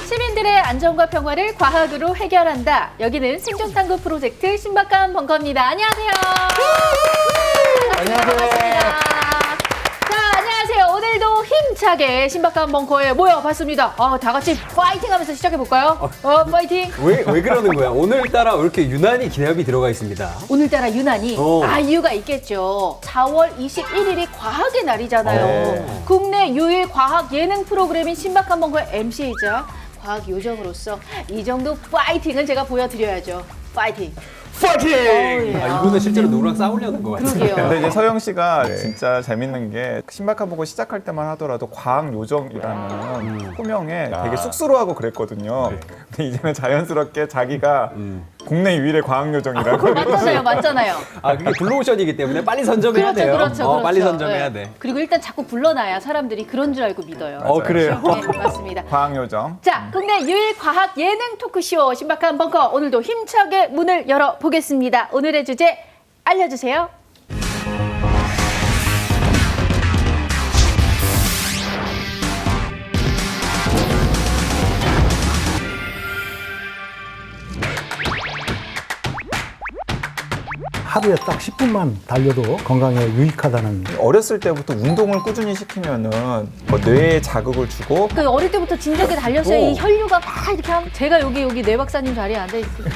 시민들의 안전과 평화를 과학으로 해결한다. 여기는 생존탐구 프로젝트 신박한 벙커입니다. 안녕하세요. 반갑습니다. 자, 안녕하세요. 오늘도 힘차게 신박한 벙커에 모여봤습니다. 다 같이 파이팅하면서 시작해볼까요? 파이팅! 왜 그러는 거야? 오늘따라 왜 이렇게 유난히 기대합이 들어가 있습니다. 오늘따라 유난히 이유가 있겠죠. 4월 21일이 과학의 날이잖아요. 국내 유일 과학 예능 프로그램인 신박한 벙커의 MC이자 과학 요정으로서 이 정도 파이팅은 제가 보여드려야죠. 파이팅! 파이팅! 예. 이분은 실제로 누구랑 싸우려는 것 같아요. 그러게요. 근데 이제 서영 씨가 진짜 재밌는 게 신박한 보고 시작할 때만 하더라도 과학 요정이라는 호명에 되게 쑥스러워하고 그랬거든요. 근데 이제는 자연스럽게 자기가 국내 유일의 과학 요정이라고. 맞잖아요. 그게 블루오션이기 때문에 빨리 선점해야 돼요. 그렇죠. 빨리 선점해야 네. 돼. 그리고 일단 자꾸 불러놔야 사람들이 그런 줄 알고 믿어요. 그래요? 네, 맞습니다. 과학 요정. 자, 국내 유일 과학 예능 토크쇼 신박한 벙커 오늘도 힘차게 문을 열어보겠습니다. 오늘의 주제 알려주세요. 하루에 딱 10분만 달려도 건강에 유익하다는. 어렸을 때부터 운동을 꾸준히 시키면은 뭐 뇌에 자극을 주고 그 어릴 때부터 진작에 달려서 이 혈류가 막 이렇게 하면 제가 여기 내 박사님 자리에 앉아 있어요.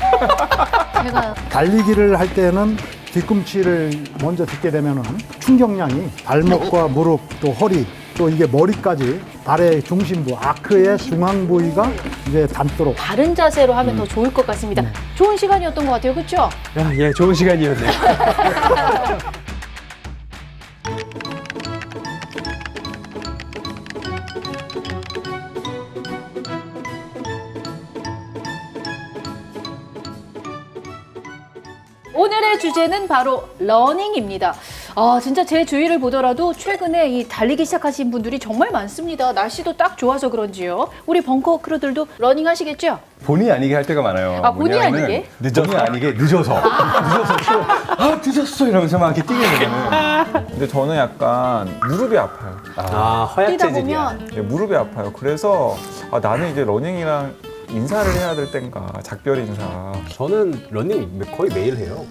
제가 달리기를 할 때는 뒤꿈치를 먼저 딛게 되면은 충격량이 발목과 무릎 또 허리 또 이게 머리까지 발의 중심부 아크의 중앙 부위가 이제 닿도록. 다른 자세로 하면 더 좋을 것 같습니다. 좋은 시간이었던 것 같아요. 그렇죠? 좋은 시간이었네요. 오늘의 주제는 바로 러닝입니다. 진짜 제 주위를 보더라도 최근에 이 달리기 시작하신 분들이 정말 많습니다. 날씨도 딱 좋아서 그런지요. 우리 벙커 크루들도 러닝 하시겠죠? 본의 아니게 할 때가 많아요. 본의 뭐냐면은 아니게? 본의 아니게 늦어서. 늦었어 이러면서 막 이렇게 뛰게 되면은. 근데 저는 약간 무릎이 아파요. 뛰다 허약체질이야. 보면 네, 무릎이 아파요. 그래서 나는 이제 러닝이랑 인사를 해야 될 땐가 작별 인사. 저는 러닝 거의 매일 해요.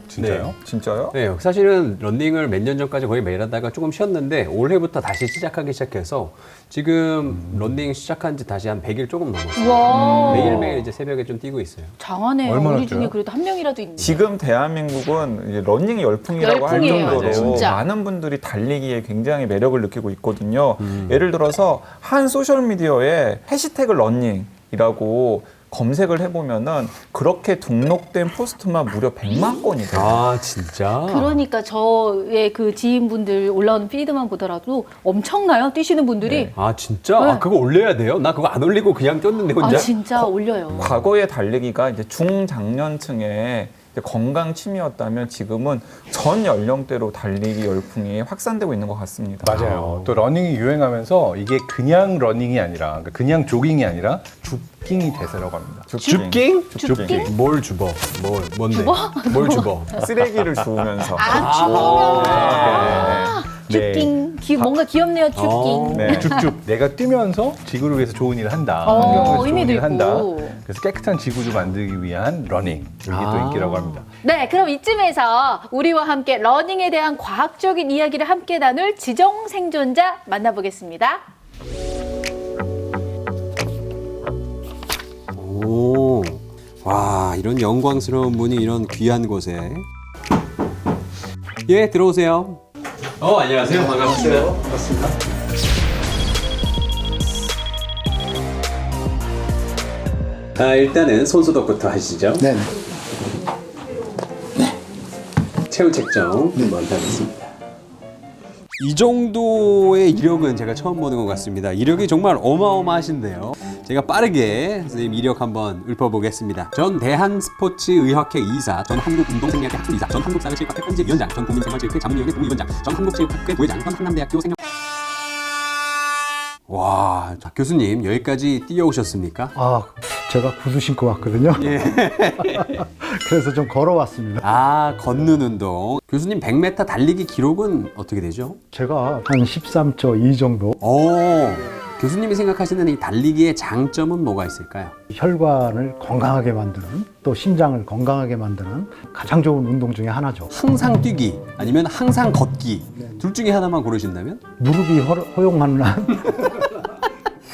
진짜요? 진짜요? 네, 사실은 러닝을 몇 년 전까지 거의 매일 하다가 조금 쉬었는데 올해부터 다시 시작하기 시작해서 지금 러닝 시작한 지 다시 한 100일 조금 넘었어요. 와 매일매일 이제 새벽에 좀 뛰고 있어요. 장하네요. 얼마나 우리 중에 뛰어요? 그래도 한 명이라도 있네. 지금 대한민국은 이제 러닝 열풍이라고 할 열풍이에요, 정도로 진짜. 많은 분들이 달리기에 굉장히 매력을 느끼고 있거든요. 예를 들어서 한 소셜미디어에 해시태그 러닝이라고 검색을 해보면은 그렇게 등록된 포스트만 무려 100만 건이 돼요. 진짜? 그러니까 저의 그 지인분들 올라오는 피드만 보더라도 엄청나요. 뛰시는 분들이. 진짜? 네. 그거 올려야 돼요? 나 그거 안 올리고 그냥 뛰었는데 혼자? 진짜 올려요. 과거의 달리기가 이제 중장년층의 이제 건강 취미였다면 지금은 전 연령대로 달리기 열풍이 확산되고 있는 것 같습니다. 맞아요. 또 러닝이 유행하면서 이게 그냥 러닝이 아니라 그러니까 그냥 조깅이 아니라 줍깅이 대세라고 합니다. 줍깅? 줍깅? 뭘 줍어? 뭔데? 줍어? 뭘 줍어? 쓰레기를 주우면서. 줍깅. 뭔가 귀엽네요. 줍깅. 네. 줍줍. 내가 뛰면서 지구를 위해서 좋은 일을 한다. 환경을 위해서 좋은 의미도 일을 한다. 있고. 그래서 깨끗한 지구를 만들기 위한 러닝. 이게 또 인기라고 합니다. 네, 그럼 이쯤에서 우리와 함께 러닝에 대한 과학적인 이야기를 함께 나눌 지정 생존자 만나보겠습니다. 오, 와, 이런 영광스러운 분이 이런 귀한 곳에. 예, 들어오세요. 안녕하세요. 반갑습니다. 일단은 손소독부터 하시죠. 네. 체온 측정 한번 하겠습니다. 이 정도의 이력은 제가 처음 보는 것 같습니다. 이력이 정말 어마어마하신데요. 제가 빠르게 선생님 이력 한번 읊어보겠습니다. 전 대한스포츠의학회 이사, 전 한국운동생리학회 학부이사, 전 한국사회체육학회 편집위원장, 전 국민생활체육회 자문위원회 동위원장, 전 한국체육학회 부회장, 현 한남대학교 생명... 와, 자, 교수님 여기까지 뛰어오셨습니까? 아, 제가 구두 신고 왔거든요. 예. 그래서 좀 걸어왔습니다. 아, 걷는 운동. 교수님 100m 달리기 기록은 어떻게 되죠? 제가 한 13초 2 정도. 교수님이 생각하시는 이 달리기의 장점은 뭐가 있을까요? 혈관을 건강하게 만드는, 또 심장을 건강하게 만드는 가장 좋은 운동 중에 하나죠. 항상 뛰기 아니면 항상 걷기 둘 중에 하나만 고르신다면? 무릎이 허용하는 한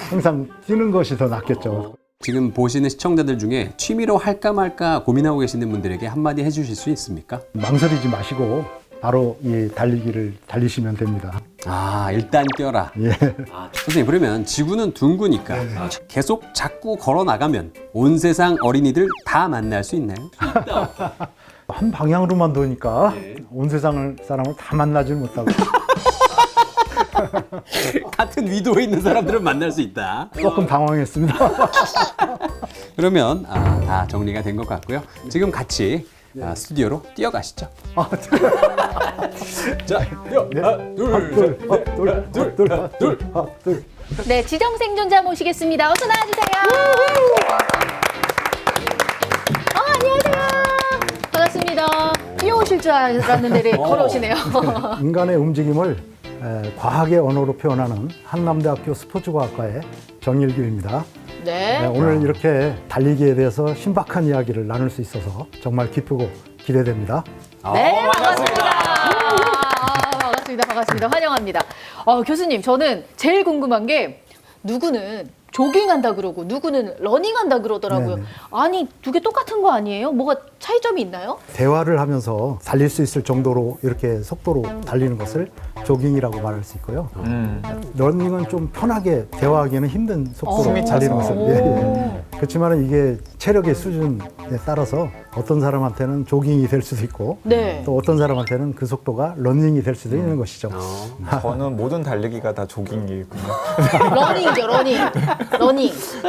항상 뛰는 것이 더 낫겠죠. 지금 보시는 시청자들 중에 취미로 할까 말까 고민하고 계시는 분들에게 한마디 해주실 수 있습니까? 망설이지 마시고 바로 이 달리기를 달리시면 됩니다. 아, 일단 뛰어라. 예. 선생님, 그러면 지구는 둥그니까 계속 자꾸 걸어 나가면 온 세상 어린이들 다 만날 수 있나요? 한 방향으로만 도니까 온 세상을 사람을 다 만나지 못하고 같은 위도에 있는 사람들은 만날 수 있다. 조금 당황했습니다. 그러면 다 정리가 된 것 같고요. 지금 같이 스튜디오로 뛰어가시죠. 자, 뛰어. 하나, 둘, 셋. 둘. 네, 지정 생존자 모시겠습니다. 어서 나와주세요. 안녕하세요. 반갑습니다. 뛰어오실 줄 알았는데 걸어오시네요. 인간의 움직임을 과학의 언어로 표현하는 한남대학교 스포츠과학과의 정일규입니다. 네. 오늘 이렇게 달리기에 대해서 신박한 이야기를 나눌 수 있어서 정말 기쁘고 기대됩니다. 네, 반갑습니다. 반갑습니다. 환영합니다. 교수님, 저는 제일 궁금한 게 누구는 조깅한다 그러고 누구는 러닝한다 그러더라고요. 네네. 아니, 두 개 똑같은 거 아니에요? 뭐가 차이점이 있나요? 대화를 하면서 달릴 수 있을 정도로 이렇게 속도로 달리는 것을 조깅이라고 말할 수 있고요. 러닝은 좀 편하게 대화하기는 힘든 속도로 숨이 달리는 차서. 것을. 예. 그렇지만 이게 체력의 수준에 따라서 어떤 사람한테는 조깅이 될 수도 있고 네. 또 어떤 사람한테는 그 속도가 러닝이 될 수도 있는 것이죠. 저는 모든 달리기가 다 조깅이군요. 러닝이죠, 러닝.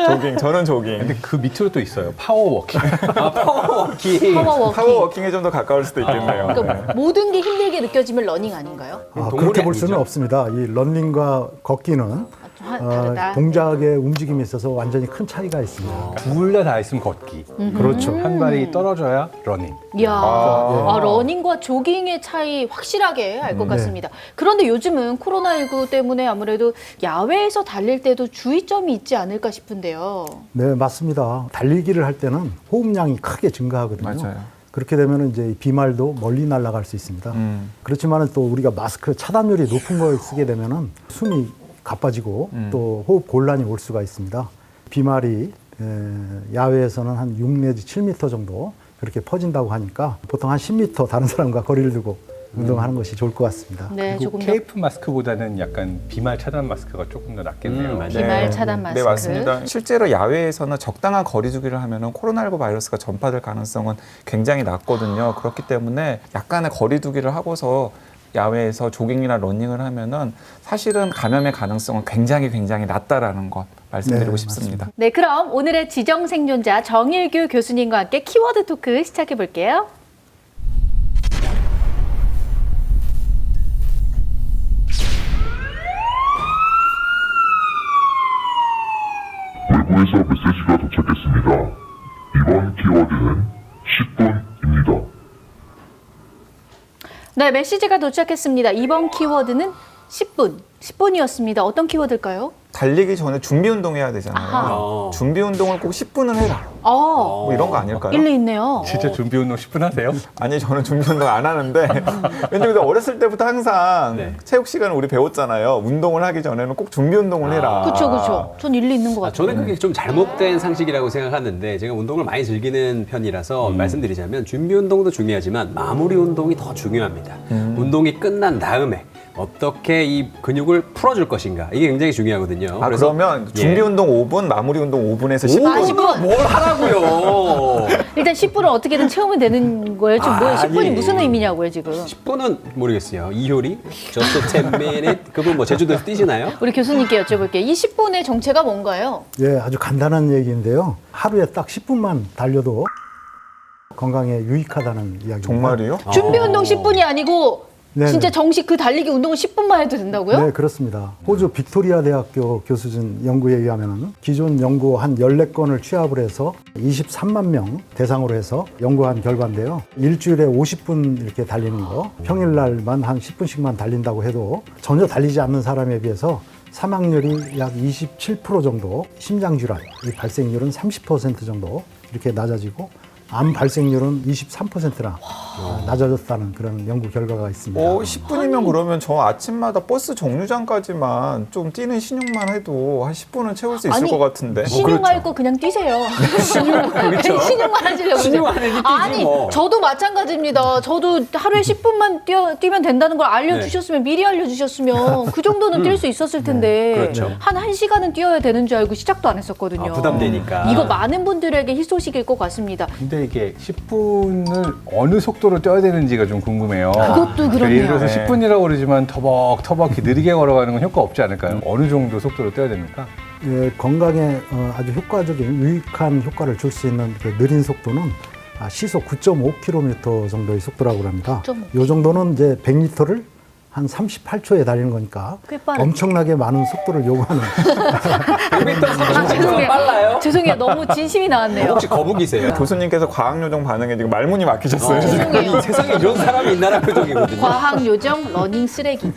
조깅, 저는 조깅. 근데 그 밑으로 또 있어요. 파워워킹. 파워워킹. 파워워킹. 파워워킹에 좀 더 가까울 수도 있겠네요. 그러니까 모든 게 힘들게 느껴지면 러닝 아닌가요? 그렇게 볼 수는 아니죠? 없습니다. 이 러닝과 걷기는 다르다. 동작의 움직임에 있어서 완전히 큰 차이가 있습니다. 둘 다 있으면 걷기. 그렇죠. 한 발이 떨어져야 러닝. 이야, 러닝과 조깅의 차이 확실하게 알 것 같습니다. 그런데 요즘은 코로나19 때문에 아무래도 야외에서 달릴 때도 주의점이 있지 않을까 싶은데요. 네, 맞습니다. 달리기를 할 때는 호흡량이 크게 증가하거든요. 맞아요. 그렇게 되면 이제 비말도 멀리 날아갈 수 있습니다. 그렇지만 또 우리가 마스크 차단율이 높은 걸 쓰게 되면은 숨이 가빠지고 또 호흡 곤란이 올 수가 있습니다. 비말이 야외에서는 한 6 내지 7m 정도 그렇게 퍼진다고 하니까 보통 한 10m 다른 사람과 거리를 두고 운동하는 것이 좋을 것 같습니다. 네, 그리고 조금 더 케이프 마스크보다는 약간 비말 차단 마스크가 조금 더 낫겠네요. 맞아요. 비말 차단 마스크. 네, 맞습니다. 실제로 야외에서는 적당한 거리두기를 하면 코로나19 바이러스가 전파될 가능성은 굉장히 낮거든요. 그렇기 때문에 약간의 거리두기를 하고서 야외에서 조깅이나 러닝을 하면은 사실은 감염의 가능성은 굉장히 낮다라는 것 말씀드리고 네, 싶습니다. 네, 그럼 오늘의 지정 생존자 정일규 교수님과 함께 키워드 토크 시작해 볼게요. 외부에서 메시지가 도착했습니다. 이번 키워드는 10분입니다. 네, 메시지가 도착했습니다. 이번 키워드는 10분이었습니다. 어떤 키워드일까요? 달리기 전에 준비 운동해야 되잖아요. 아하. 준비 운동을 꼭 10분을 해라. 뭐 이런 거 아닐까요? 일리 있네요. 진짜 준비 운동 10분 하세요? 아니 저는 준비 운동 안 하는데 왠지 어렸을 때부터 항상 체육 시간을 우리 배웠잖아요. 운동을 하기 전에는 꼭 준비 운동을 해라. 그렇죠. 전 일리 있는 것 같아요. 저는 그게 좀 잘못된 상식이라고 생각하는데 제가 운동을 많이 즐기는 편이라서 말씀드리자면 준비 운동도 중요하지만 마무리 운동이 더 중요합니다. 운동이 끝난 다음에 어떻게 이 근육을 풀어줄 것인가 이게 굉장히 중요하거든요. 아, 그래서 그러면 준비 운동 5분, 마무리 운동 5분에서 10분. 5분으로 뭘 하라고요? 일단 10분을 어떻게든 채우면 되는 거예요. 지금 뭐예요? 10분이 아니. 무슨 의미냐고요, 지금. 10분은 모르겠어요. 이효리, just 10 minute 그분 뭐 제주도에서 뛰시나요? 우리 교수님께 여쭤볼게요. 이 10분의 정체가 뭔가요? 예, 아주 간단한 얘기인데요. 하루에 딱 10분만 달려도 건강에 유익하다는 이야기입니다. 정말이요? 준비 운동 10분이 아니고 네네. 진짜 정식 그 달리기 운동을 10분만 해도 된다고요? 네, 그렇습니다. 호주 빅토리아 대학교 교수진 연구에 의하면 기존 연구 한 14건을 취합을 해서 23만 명 대상으로 해서 연구한 결과인데요. 일주일에 50분 이렇게 달리는 거, 평일날만 한 10분씩만 달린다고 해도 전혀 달리지 않는 사람에 비해서 사망률이 약 27% 정도, 심장질환, 이 발생률은 30% 정도 이렇게 낮아지고 암 발생률은 23%나 낮아졌다는 그런 연구 결과가 있습니다. 10분이면 그러면 저 아침마다 버스 정류장까지만 좀 뛰는 신용만 해도 한 10분은 채울 수 있을 아니, 것 같은데. 신용할 거 그냥 뛰세요. 신용만 하시려고. 신용 안 해도 뛰지 아니, 뭐. 저도 마찬가지입니다. 저도 하루에 10분만 뛰면 된다는 걸 알려주셨으면 미리 알려주셨으면 그 정도는 뛸 수 있었을 텐데 그렇죠. 한 1시간은 뛰어야 되는 줄 알고 시작도 안 했었거든요. 아, 부담되니까. 이거 많은 분들에게 희소식일 것 같습니다. 근데 이게 10분을 어느 속도로 뛰어야 되는지가 좀 궁금해요. 그것도 그렇네요. 예를 들어서 10분이라고 그러지만 터벅터벅 느리게 걸어가는 건 효과 없지 않을까요? 어느 정도 속도로 뛰어야 됩니까? 예, 건강에 아주 효과적인 유익한 효과를 줄 수 있는 그 느린 속도는 시속 9.5km 정도의 속도라고 합니다. 9.5 이 정도는 이제 100m를 한 38초에 달리는 거니까 꽤 빠르죠. 엄청나게 많은 속도를 요구하는 100m 30초 죄송해요. 빨라요? 죄송해요. 너무 진심이 나왔네요. 혹시 거북이세요? 교수님께서 과학요정 반응에 지금 말문이 막히셨어요. 죄송해요. 이 세상에 이런 사람이 있나라 표정이거든요. 과학 요정 러닝 쓰레기.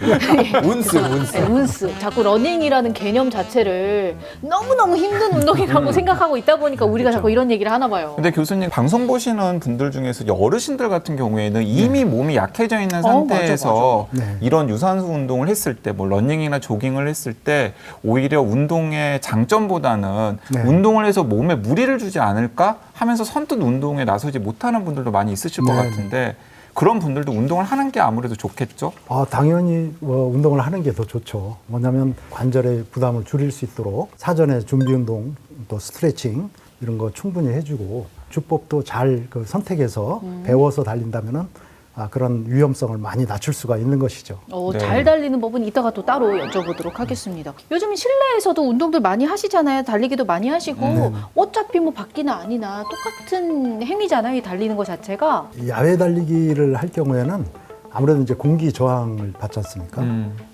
운스, 운스. 네, 운스. 자꾸 러닝이라는 개념 자체를 너무너무 힘든 운동이라고 생각하고 있다 보니까 우리가 자꾸 이런 얘기를 하나 봐요. 근데 교수님 방송 보시는 분들 중에서 어르신들 같은 경우에는 이미 몸이 약해져 있는 상태에서 맞아. 네. 이런 유산소 운동을 했을 때, 뭐 러닝이나 조깅을 했을 때 오히려 운동의 장점보다는 네. 운동을 해서 몸에 무리를 주지 않을까 하면서 선뜻 운동에 나서지 못하는 분들도 많이 있으실 것 네. 같은데 그런 분들도 운동을 하는 게 아무래도 좋겠죠? 당연히 운동을 하는 게 더 좋죠. 뭐냐면 관절의 부담을 줄일 수 있도록 사전에 준비 운동, 또 스트레칭 이런 거 충분히 해주고 주법도 잘 선택해서 배워서 달린다면은 그런 위험성을 많이 낮출 수가 있는 것이죠. 네. 잘 달리는 법은 이따가 또 따로 여쭤보도록 하겠습니다. 요즘 실내에서도 운동들 많이 하시잖아요. 달리기도 많이 하시고 어차피 뭐 밖이나 아니나 똑같은 행위잖아요. 이 달리는 것 자체가. 이 야외 달리기를 할 경우에는 아무래도 이제 공기 저항을 받지 않습니까?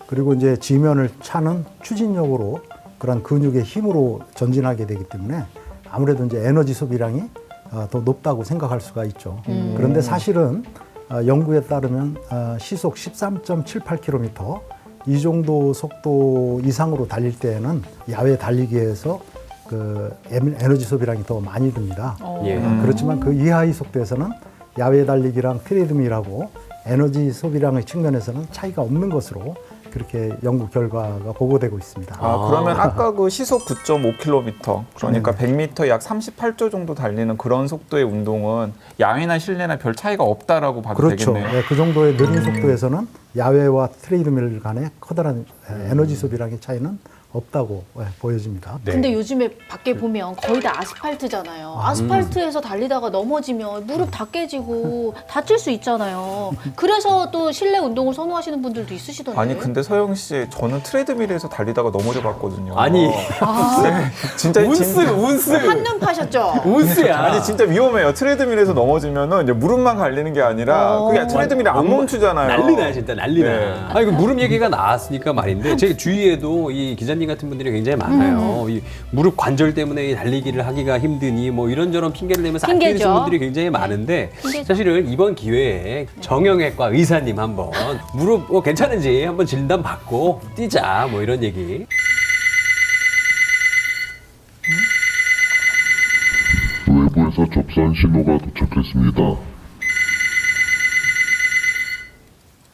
그리고 이제 지면을 차는 추진력으로 그런 근육의 힘으로 전진하게 되기 때문에 아무래도 이제 에너지 소비량이 더 높다고 생각할 수가 있죠. 그런데 사실은 연구에 따르면 시속 13.78km 이 정도 속도 이상으로 달릴 때에는 야외 달리기에서 그 에너지 소비량이 더 많이 듭니다. 예. 그렇지만 그 이하의 속도에서는 야외 달리기랑 트레드밀하고 에너지 소비량의 측면에서는 차이가 없는 것으로 그렇게 연구 결과가 보고되고 있습니다. 그러면 아까 그 시속 9.5km 그러니까 100m 약 38초 정도 달리는 그런 속도의 운동은 야외나 실내나 별 차이가 없다라고 봐도 그렇죠. 되겠네요. 네, 그 정도의 느린 속도에서는 야외와 트레이드밀 간의 커다란 에너지 소비량의 차이는 없다고 보여집니다. 네. 근데 요즘에 밖에 보면 거의 다 아스팔트잖아요. 아스팔트에서 달리다가 넘어지면 무릎 다 깨지고 다칠 수 있잖아요. 그래서 또 실내 운동을 선호하시는 분들도 있으시던데. 아니 근데 서영 씨 저는 트레드밀에서 달리다가 넘어져 봤거든요. 아니. 네, 진짜 운스. 한눈 파셨죠? 운스야. 아니 진짜 위험해요. 트레드밀에서 넘어지면은 이제 무릎만 갈리는 게 아니라 그게 트레드밀이 안 멈추잖아요. 난리나요, 진짜 난리나. 네. 아니 그 무릎 얘기가 나왔으니까 말인데 제 주위에도 이 기자님 같은 분들이 굉장히 많아요. 이 무릎 관절 때문에 달리기를 하기가 힘드니 뭐 이런저런 핑계를 내면서 안 핑계죠. 뛰시는 분들이 굉장히 많은데 핑계죠. 사실은 이번 기회에 정형외과 의사님 한번 무릎 괜찮은지 한번 진단 받고 뛰자 뭐 이런 얘기. 외부에서 접선 신호가 도착했습니다.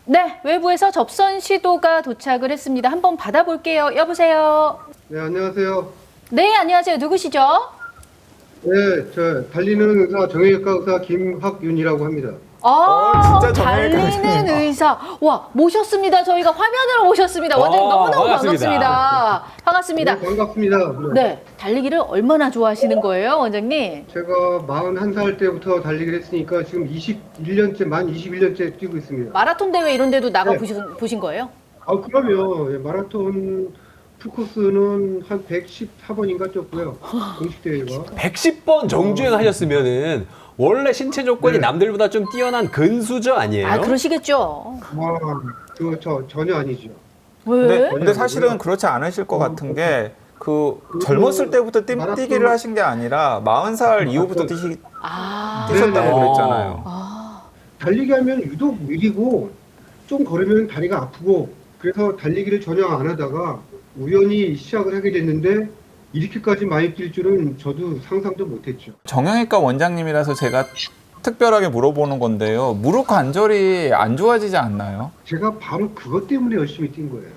네, 외부에서 접선 시도가 도착을 했습니다. 한번 받아볼게요. 여보세요. 네, 안녕하세요. 네, 안녕하세요. 누구시죠? 네, 저 달리는 의사 정형외과 의사 김학윤이라고 합니다. 진짜 정형외과 달리는 의사님. 의사. 와, 모셨습니다. 저희가 화면으로 모셨습니다. 원장님 너무너무 반갑습니다. 반갑습니다. 반갑습니다. 네, 달리기를 얼마나 좋아하시는 거예요, 원장님? 제가 41살 때부터 달리기를 했으니까 지금 21년째, 만 21년째 뛰고 있습니다. 마라톤 대회 이런 데도 나가 네. 보신 거예요? 아, 그러면 마라톤 풀코스는 한 114번인가 뛰었고요. 공식 대회가. 110번 정주행 하셨으면은 원래 신체 조건이 네. 남들보다 좀 뛰어난 근수저 아니에요? 아, 그러시겠죠. 그거 전혀 아니죠. 왜? 근데 사실은 그렇지 않으실 것 같은 게 그 젊었을 때부터 뛰기를 하신 게 아니라 40살 이후부터 뛰셨다고 네네. 그랬잖아요. 달리기 하면 유독 느리고 좀 걸으면 다리가 아프고 그래서 달리기를 전혀 안 하다가 우연히 시작을 하게 됐는데 이렇게까지 많이 뛸 줄은 저도 상상도 못했죠. 정형외과 원장님이라서 제가 특별하게 물어보는 건데요. 무릎 관절이 안 좋아지지 않나요? 제가 바로 그것 때문에 열심히 뛴 거예요.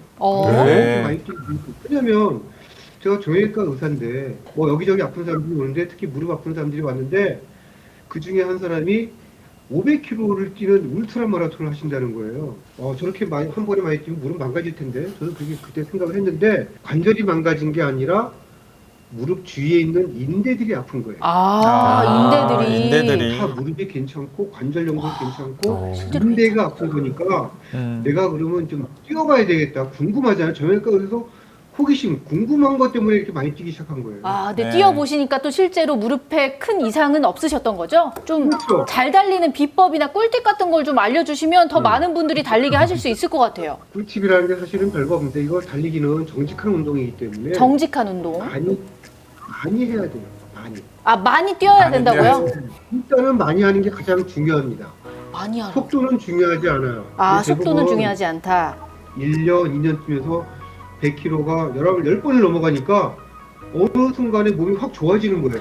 네. 이렇게 많이 뛰고 왜냐면 제가 정형외과 의사인데 뭐 여기저기 아픈 사람들이 오는데 특히 무릎 아픈 사람들이 왔는데 그 중에 한 사람이 500km를 뛰는 울트라 마라톤을 하신다는 거예요. 저렇게 많이 한 번에 많이 뛰면 무릎 망가질 텐데 저도 그렇게 그때 생각을 했는데 관절이 망가진 게 아니라 무릎 주위에 있는 인대들이 아픈 거예요. 인대들이. 다 무릎이 괜찮고 관절염도 괜찮고 인대가 아픈 거니까 내가 그러면 좀 뛰어봐야 되겠다. 궁금하잖아요. 정형외과 의사서 호기심, 궁금한 것 때문에 이렇게 많이 뛰기 시작한 거예요. 근데 네. 뛰어보시니까 또 실제로 무릎에 큰 이상은 없으셨던 거죠? 좀 그렇죠. 잘 달리는 비법이나 꿀팁 같은 걸 좀 알려주시면 더 많은 분들이 달리기 하실 수 있을 것 같아요. 꿀팁이라는 게 사실은 별거 없는데 이거 달리기는 정직한 운동이기 때문에 정직한 운동. 많이 해야 돼요. 많이. 많이 뛰어야 많이 된다고요? 일단은 많이 하는 게 가장 중요합니다. 많이 하라. 속도는 중요하지 않아요. 속도는 대부분 중요하지 않다. 1년, 2년 뛰면서 100km가 10번을 넘어가니까 어느 순간에 몸이 확 좋아지는 거예요.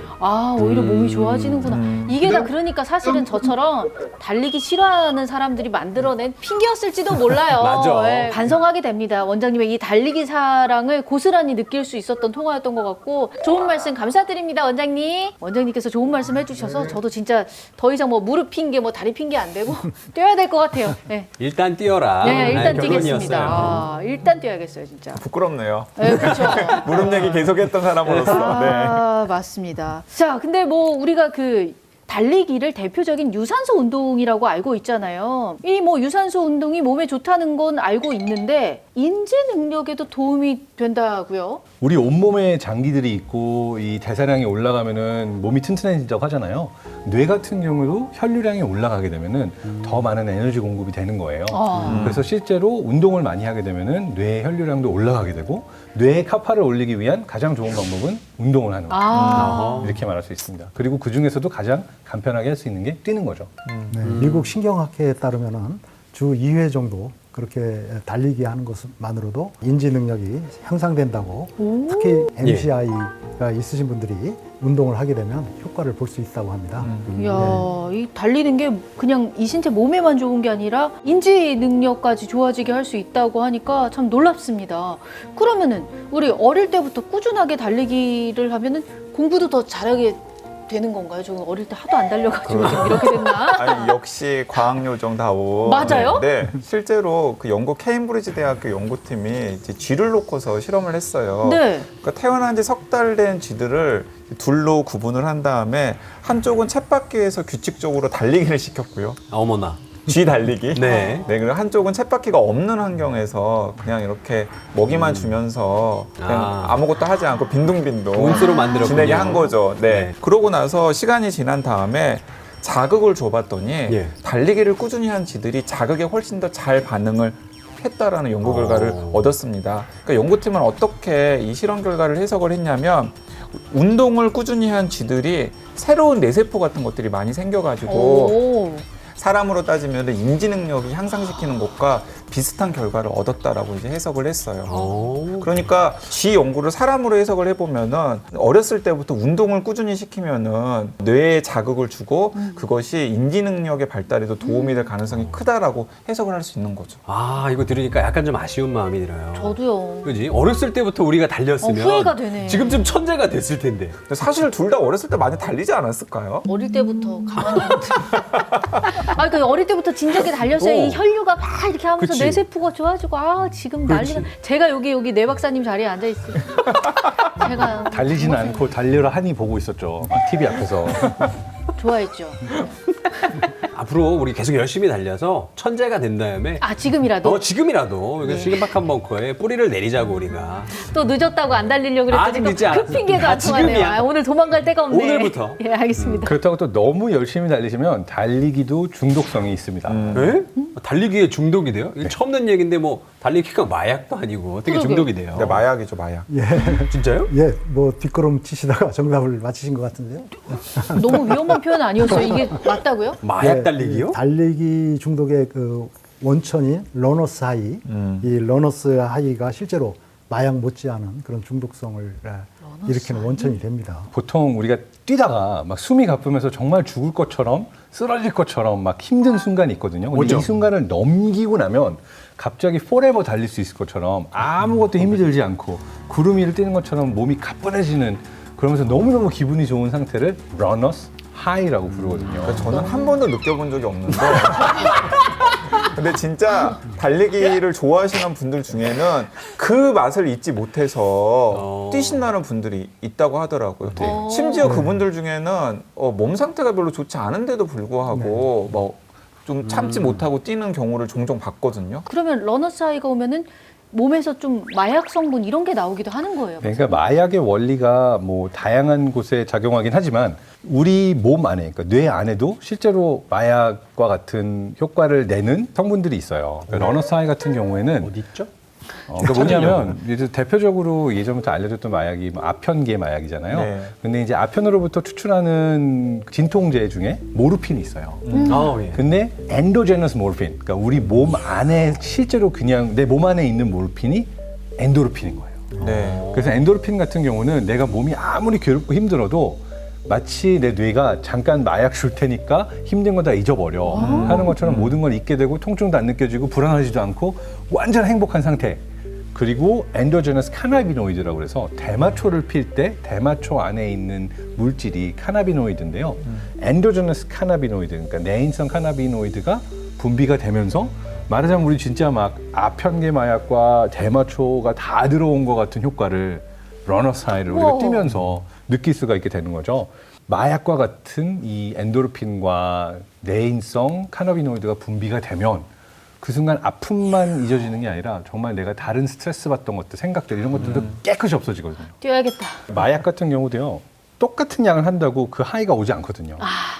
오히려 몸이 좋아지는구나. 이게 다 그러니까 사실은 저처럼 달리기 싫어하는 사람들이 만들어낸 핑계였을지도 몰라요. 맞아. 예, 반성하게 됩니다. 원장님의 이 달리기 사랑을 고스란히 느낄 수 있었던 통화였던 것 같고 좋은 말씀 감사드립니다, 원장님. 원장님께서 좋은 말씀 해주셔서 저도 진짜 더 이상 뭐 무릎 핑계, 뭐 다리 핑계 안 되고 뛰어야 될 것 같아요. 네, 일단 뛰어라. 네 일단 결론이었어요. 뛰겠습니다. 일단 뛰어야겠어요, 진짜. 부끄럽네요. 네, 그렇죠. 무릎 얘기 계속했던 사람으로서. 네. 맞습니다. 자, 근데 뭐 우리가 그 달리기를 대표적인 유산소 운동이라고 알고 있잖아요. 이 뭐 유산소 운동이 몸에 좋다는 건 알고 있는데 인지 능력에도 도움이 된다고요? 우리 온몸에 장기들이 있고 이 대사량이 올라가면은 몸이 튼튼해진다고 하잖아요. 뇌 같은 경우도 혈류량이 올라가게 되면은 더 많은 에너지 공급이 되는 거예요. 그래서 실제로 운동을 많이 하게 되면은 뇌의 혈류량도 올라가게 되고 뇌의 카파를 올리기 위한 가장 좋은 방법은 운동을 하는 거예요. 이렇게 말할 수 있습니다. 그리고 그 중에서도 가장 간편하게 할 수 있는 게 뛰는 거죠. 네, 미국 신경학회에 따르면은 주 2회 정도 그렇게 달리기 하는 것만으로도 인지 능력이 향상된다고 특히 MCI가 있으신 분들이 운동을 하게 되면 효과를 볼 수 있다고 합니다. 이야, 이 달리는 게 그냥 이 신체 몸에만 좋은 게 아니라 인지 능력까지 좋아지게 할 수 있다고 하니까 참 놀랍습니다. 그러면은 우리 어릴 때부터 꾸준하게 달리기를 하면은 공부도 더 잘하게 되는 건가요? 저는 어릴 때 하도 안 달려가지고 좀 이렇게 됐나? 아니, 역시 과학요정다워. 맞아요? 네, 실제로 그 영국 케임브리지 대학교 연구팀이 이제 쥐를 놓고서 실험을 했어요. 네. 그러니까 태어난 지 석 달 된 쥐들을 둘로 구분을 한 다음에 한쪽은 쳇바퀴에서 규칙적으로 달리기를 시켰고요. 어머나. 쥐 달리기. 네. 그리고 한쪽은 쳇바퀴가 없는 환경에서 그냥 이렇게 먹이만 주면서 그냥 아무것도 하지 않고 빈둥빈둥 온수로 만들었군요. 지내게 한 거죠. 네. 네. 그러고 나서 시간이 지난 다음에 자극을 줘봤더니 예. 달리기를 꾸준히 한 쥐들이 자극에 훨씬 더 잘 반응을 했다라는 연구 결과를 얻었습니다. 그러니까 연구팀은 어떻게 이 실험 결과를 해석을 했냐면 운동을 꾸준히 한 쥐들이 새로운 뇌세포 같은 것들이 많이 생겨가지고 사람으로 따지면 인지 능력이 향상시키는 것과 비슷한 결과를 얻었다라고 이제 해석을 했어요. 그러니까 쥐 연구를 사람으로 해석을 해보면은 어렸을 때부터 운동을 꾸준히 시키면은 뇌에 자극을 주고 그것이 인지 능력의 발달에도 도움이 될 가능성이 크다라고 해석을 할 수 있는 거죠. 이거 들으니까 약간 좀 아쉬운 마음이 들어요. 저도요. 그지? 어렸을 때부터 우리가 달렸으면 후회가 되네. 지금쯤 천재가 됐을 텐데. 근데 사실 둘 다 어렸을 때 많이 달리지 않았을까요? 어릴 때부터 가만히 아, 그 어릴 때부터 진작에 달렸어요. 이 혈류가 막 이렇게 하면서 그치. 뇌세포가 좋아지고, 아, 지금 난리가. 제가 여기 내 박사님 자리에 앉아 있어요. 제가 달리지는 않고 달리러 하니 보고 있었죠. TV 앞에서. 좋아했죠. 앞으로 우리 계속 열심히 달려서 천재가 된 다음에 아, 지금이라도 지금이라도 이거 신박한 벙커에 뿌리를 내리자고 우리가. 또 늦었다고 안 달리려고 아직 그랬더니 늦지 또 않았어. 그 핑계도 안 통하네요. 지금이야. 아, 오늘 도망갈 데가 없네. 오늘부터. 예, 알겠습니다. 그렇다고 또 너무 열심히 달리시면 달리기도 중독성이 있습니다. 에? 달리기에 중독이 돼요? 이게 처음 듣는 얘기인데 뭐 달리기가 마약도 아니고 어떻게 그러게. 중독이 돼요? 근데 마약이죠, 마약. 진짜요? 예, 뭐 뒷걸음 치시다가 정답을 맞히신 것 같은데요. 너무 위험한 표현 아니었어요? 이게 맞다고요? 마약 예, 달리기요? 달리기 중독의 그 원천인 러너스 하이, 이 러너스 하이가 실제로 마약 못지않은 그런 중독성을 일으키는 원천이 됩니다. 보통 우리가 뛰다가 막 숨이 가쁘면서 정말 죽을 것처럼 쓰러질 것처럼 막 힘든 순간이 있거든요. 근데 오죠. 이 순간을 넘기고 나면 갑자기 포레버 달릴 수 있을 것처럼 아무것도 힘이 들지 않고 구름 위를 뛰는 것처럼 몸이 가뿐해지는 그러면서 너무너무 기분이 좋은 상태를 러너스 하이라고 부르거든요. 저는 한 번도 느껴본 적이 없는데. 근데 진짜 달리기를 좋아하시는 분들 중에는 그 맛을 잊지 못해서 뛰신다는 분들이 있다고 하더라고요. 심지어 그분들 중에는 몸 상태가 별로 좋지 않은데도 불구하고 뭐 좀 참지 못하고 뛰는 경우를 종종 봤거든요. 그러면 러너스 하이가 오면은 몸에서 좀 마약 성분 이런 게 나오기도 하는 거예요. 그러니까 마약의 원리가 뭐 다양한 곳에 작용하긴 하지만 우리 몸 안에, 그러니까 뇌 안에도 실제로 마약과 같은 효과를 내는 성분들이 있어요. 그러니까 러너스 하이 같은 경우에는 어디 있죠? 그러니까 뭐냐면 이제 대표적으로 예전부터 알려졌던 마약이 뭐 아편계 마약이잖아요. 네. 근데 이제 아편으로부터 추출하는 진통제 중에 모르핀이 있어요. 예. 근데 엔도제너스 모르핀, 그러니까 우리 몸 안에 실제로 그냥 내 몸 안에 있는 모르핀이 엔도르핀인 거예요. 네. 그래서 엔도르핀 같은 경우는 내가 몸이 아무리 괴롭고 힘들어도 마치 내 뇌가 잠깐 마약 줄 테니까 힘든 거 다 잊어버려 하는 것처럼 모든 걸 잊게 되고 통증도 안 느껴지고 불안하지도 않고 완전 행복한 상태. 그리고 엔도제너스 카나비노이드라고 해서 대마초를 필 때 대마초 안에 있는 물질이 카나비노이드인데요. 엔도제너스 카나비노이드, 그러니까 내인성 카나비노이드가 분비가 되면서 말하자면 우리 진짜 막 아편계 마약과 대마초가 다 들어온 것 같은 효과를 러너스 하이를 우리가 우와. 뛰면서 느낄 수가 있게 되는 거죠. 마약과 같은 이 엔도르핀과 내인성 카나비노이드가 분비가 되면 그 순간 아픔만 잊어지는 게 아니라 정말 내가 다른 스트레스 받던 것들, 생각들 이런 것들도 깨끗이 없어지거든요. 뛰어야겠다. 마약 같은 경우도요. 똑같은 양을 한다고 그 하이가 오지 않거든요.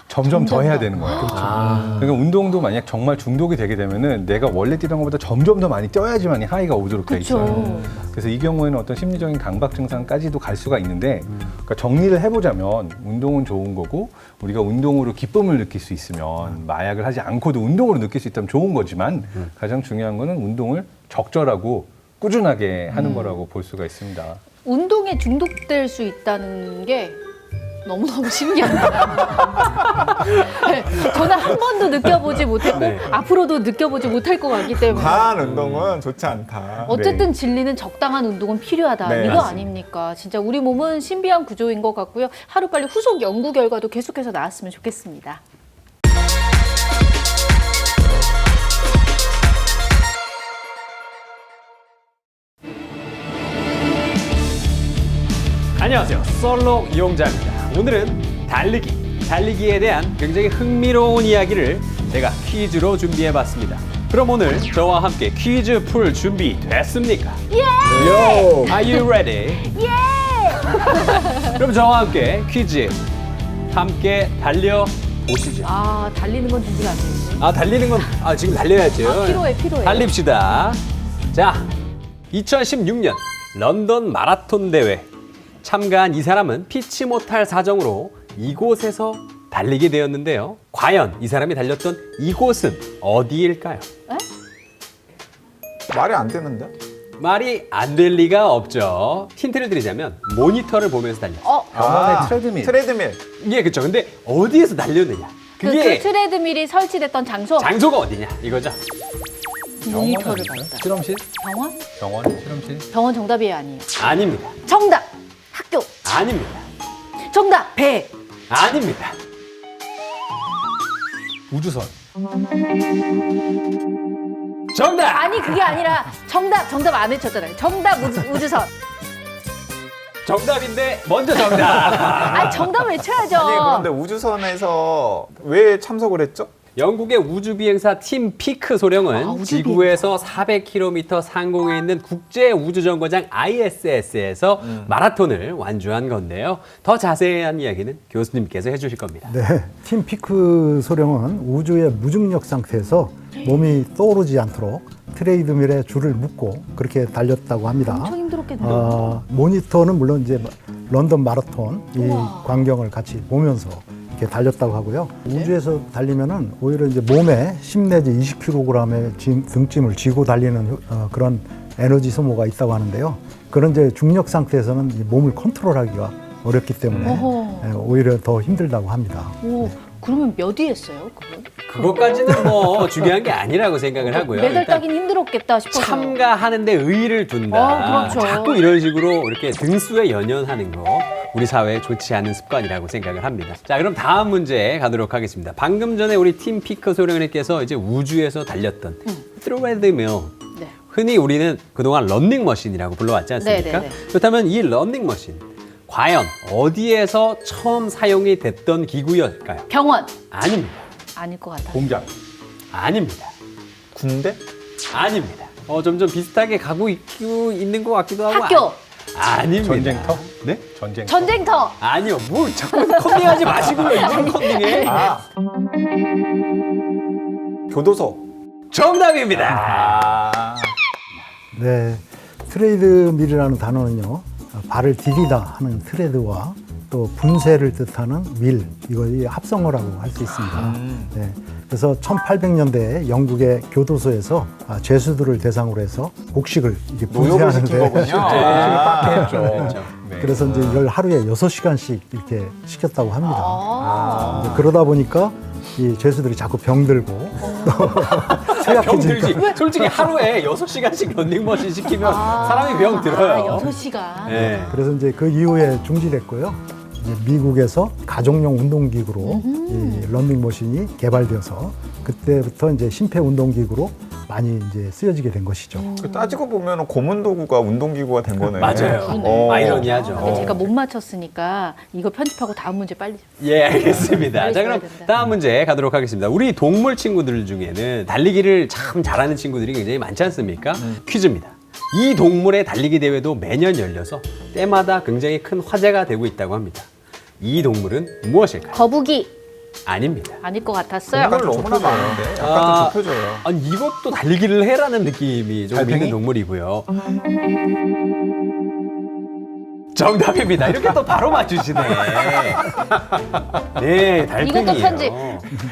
점점 더 해야 되는 거예요. 그러니까 운동도 만약 정말 중독이 되게 되면은 내가 원래 뛰던 것보다 점점 더 많이 뛰어야지만 이 하이가 오도록 돼 그쵸. 있어요. 그래서 이 경우에는 어떤 심리적인 강박 증상까지도 갈 수가 있는데 그러니까 정리를 해보자면 운동은 좋은 거고 우리가 운동으로 기쁨을 느낄 수 있으면 마약을 하지 않고도 운동으로 느낄 수 있다면 좋은 거지만 가장 중요한 거는 운동을 적절하고 꾸준하게 하는 거라고 볼 수가 있습니다. 운동에 중독될 수 있다는 게 너무너무 신기합니다. 네, 저는 한 번도 느껴보지 못했고 네. 앞으로도 느껴보지 못할 것 같기 때문에 과한 운동은 좋지 않다. 어쨌든 진리는 적당한 운동은 필요하다. 네, 이거 맞습니다. 아닙니까? 진짜 우리 몸은 신비한 구조인 것 같고요. 하루빨리 후속 연구 결과도 계속해서 나왔으면 좋겠습니다. 안녕하세요. 솔로 용자입니다. 오늘은 달리기에 대한 굉장히 흥미로운 이야기를 제가 퀴즈로 준비해봤습니다. 그럼 오늘 저와 함께 퀴즈 풀 준비 됐습니까? 요! Are you ready? 그럼 저와 함께 퀴즈 함께 달려보시죠. 아, 달리는 건 준비가 안 되는데. 달리는 건 지금 달려야죠. 필요해. 달립시다. 자, 2016년 런던 마라톤 대회 참가한 이 사람은 피치 못할 사정으로 이곳에서 달리게 되었는데요. 과연 이 사람이 달렸던 이곳은 어디일까요? 말이 안 되는데? 말이 안 될 리가 없죠. 힌트를 드리자면 모니터를 보면서 달렸어요. 병원의 트레드밀. 트레드밀. 예, 그렇죠. 근데 어디에서 달렸느냐? 그 그게 트레드밀이 설치됐던 장소? 장소가 어디냐? 이거죠. 모니터를 봤다. 실험실? 병원? 병원? 실험실? 병원 정답이에요, 아니에요? 아닙니다. 정답! 학교! 아닙니다. 정답! 배! 아닙니다. 우주선. 정답! 아니 그게 아니라 정답 안 외쳤잖아요. 정답 우주선. 정답인데 먼저 정답. 아니 정답 외쳐야죠. 아니 그런데 우주선에서 왜 참석을 했죠? 영국의 우주비행사 팀 피크 소령은 우주비행사. 지구에서 400km 상공에 있는 국제 우주정거장 ISS에서 마라톤을 완주한 건데요. 더 자세한 이야기는 교수님께서 해주실 겁니다. 네, 팀 피크 소령은 우주의 무중력 상태에서 몸이 떠오르지 않도록 트레이드밀에 줄을 묶고 그렇게 달렸다고 합니다. 엄청 힘들었겠네요. 모니터는 물론 이제 런던 마라톤 이 광경을 같이 보면서 이렇게 달렸다고 하고요. 우주에서 달리면은 오히려 이제 몸에 10 내지 20kg의 등짐을 쥐고 달리는 그런 에너지 소모가 있다고 하는데요. 그런 이제 중력 상태에서는 이 몸을 컨트롤하기가 어렵기 때문에 오히려 더 힘들다고 합니다. 오, 그러면 몇 위 했어요, 그분? 그것까지는 뭐 중요한 게 아니라고 생각을 하고요. 메달 일단 따긴 힘들었겠다 싶어서. 참가하는데 의의를 둔다. 그렇죠. 자꾸 이런 식으로 이렇게 등수에 연연하는 거 우리 사회에 좋지 않은 습관이라고 생각을 합니다. 자, 그럼 다음 문제 가도록 하겠습니다. 방금 전에 우리 팀 피크 소령님께서 이제 우주에서 달렸던 트레드밀. 네. 흔히 우리는 그동안 런닝머신이라고 불러왔지 않습니까? 네네네. 그렇다면 이 런닝머신 과연 어디에서 처음 사용이 됐던 기구였을까요? 병원. 아닙니다. 아닐 것 같아요. 공장. 아닙니다. 군대? 아닙니다. 점점 비슷하게 가고 있는 것 같기도 하고. 학교. 아닙니다. 전쟁터? 네? 전쟁터. 전쟁터. 아니요. 뭘 자꾸 컨닝하지 마시고요. 이런 컨닝에. 교도소. 정답입니다. 네, 트레이드밀이라는 단어는요, 발을 디디다 하는 트레드와 또 분쇄를 뜻하는 밀, 이것이 합성어라고 할 수 있습니다. 네, 그래서 1800년대에 영국의 교도소에서 죄수들을 대상으로 해서 곡식을 이게 노역을 시킨 분쇄하는데 거군요. 그렇죠. 네. 그래서 이제 이걸 하루에 6시간씩 이렇게 시켰다고 합니다. 아. 이제 그러다 보니까 이 죄수들이 자꾸 병들고 또 병 쇠약해지니까 들지. 솔직히 하루에 6시간씩 런닝머신 시키면 사람이 병 들어요. 6시간. 네. 그래서 이제 그 이후에 중지됐고요. 이제 미국에서 가족용 운동기구로 이 런닝머신이 개발되어서 그때부터 이제 심폐운동기구로 많이 이제 쓰여지게 된 것이죠. 따지고 보면 고문 도구가 운동기구가 된 거네. 맞아요. 아이러니하죠. 근데 제가 못 맞췄으니까 이거 편집하고 다음 문제 빨리. 예, 알겠습니다. 빨리 자, 줘야 그럼 된다. 다음 문제 가도록 하겠습니다. 우리 동물 친구들 중에는 달리기를 참 잘하는 친구들이 굉장히 많지 않습니까? 퀴즈입니다. 이 동물의 달리기 대회도 매년 열려서 때마다 굉장히 큰 화제가 되고 있다고 합니다. 이 동물은 무엇일까요? 거북이. 아닙니다. 아닐 것 같았어요. 정말 너무나 많은데 약간 좀 좁혀져요. 아니, 이것도 달리기를 해라는 느낌이 좀 달팽이? 있는 동물이고요. 정답입니다. 이렇게 또 바로 맞추시네. 네, 달팽이에요. 이것도 편집.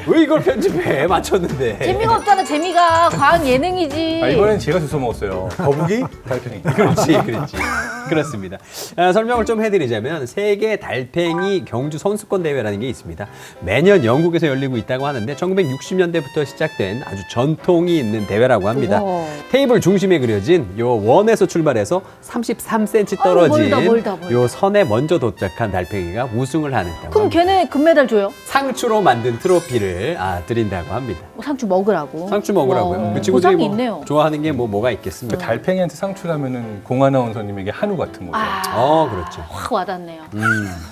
왜 이걸 편집해? 맞췄는데. 재미가 없잖아. 재미가 과학 예능이지. 이번엔 제가 주워 먹었어요. 거북이, 달팽이. 그렇지. 그렇습니다. 설명을 좀 해드리자면 세계 달팽이 경주 선수권 대회라는 게 있습니다. 매년 영국에서 열리고 있다고 하는데 1960년대부터 시작된 아주 전통이 있는 대회라고 합니다. 우와. 테이블 중심에 그려진 요 원에서 출발해서 33cm 떨어진 멀다. 요 선에 먼저 도착한 달팽이가 우승을 하는다고 그럼 합니다. 걔네 금메달 줘요? 상추로 만든 트로피를 드린다고 합니다. 상추 먹으라고. 상추 먹으라고요. 와, 그 친구들이 보상이 뭐 있네요. 좋아하는 게 뭐가 있겠습니까? 그 달팽이한테 상추라면은 공아나운서님에게 한우 같은 거죠. 그렇죠. 확 와닿네요.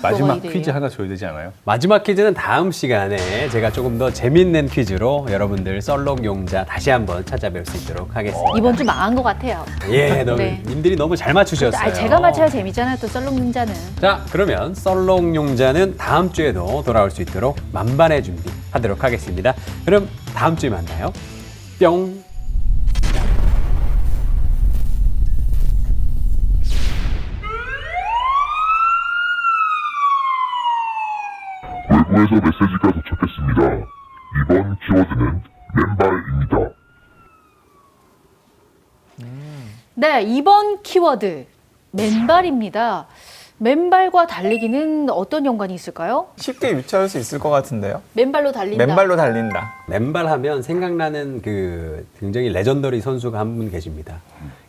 마지막 먹어야 퀴즈 돼요. 하나 줘야 되지 않아요? 마지막 퀴즈는 다음 시간에 제가 조금 더 재밌는 퀴즈로 여러분들 썰렁용자 다시 한번 찾아뵐 수 있도록 하겠습니다. 이번 주 망한 것 같아요. 예, 네. 님들이 너무 잘 맞추셨어요. 제가 맞춰야 재미잖아요. 또 썰렁능자는. 자, 그러면 썰렁용자는 다음 주에도 돌아올 수 있도록 만반의 준비하도록 하겠습니다. 그럼 다음 주에 만나요. 뿅. 외부에서 메시지가 도착했습니다. 이번 키워드는 맨발입니다. 네, 이번 키워드 맨발입니다. 맨발과 달리기는 어떤 연관이 있을까요? 쉽게 유추할 수 있을 것 같은데요. 맨발로 달린다. 맨발로 달린다. 맨발 하면 생각나는 그 굉장히 레전더리 선수가 한 분 계십니다.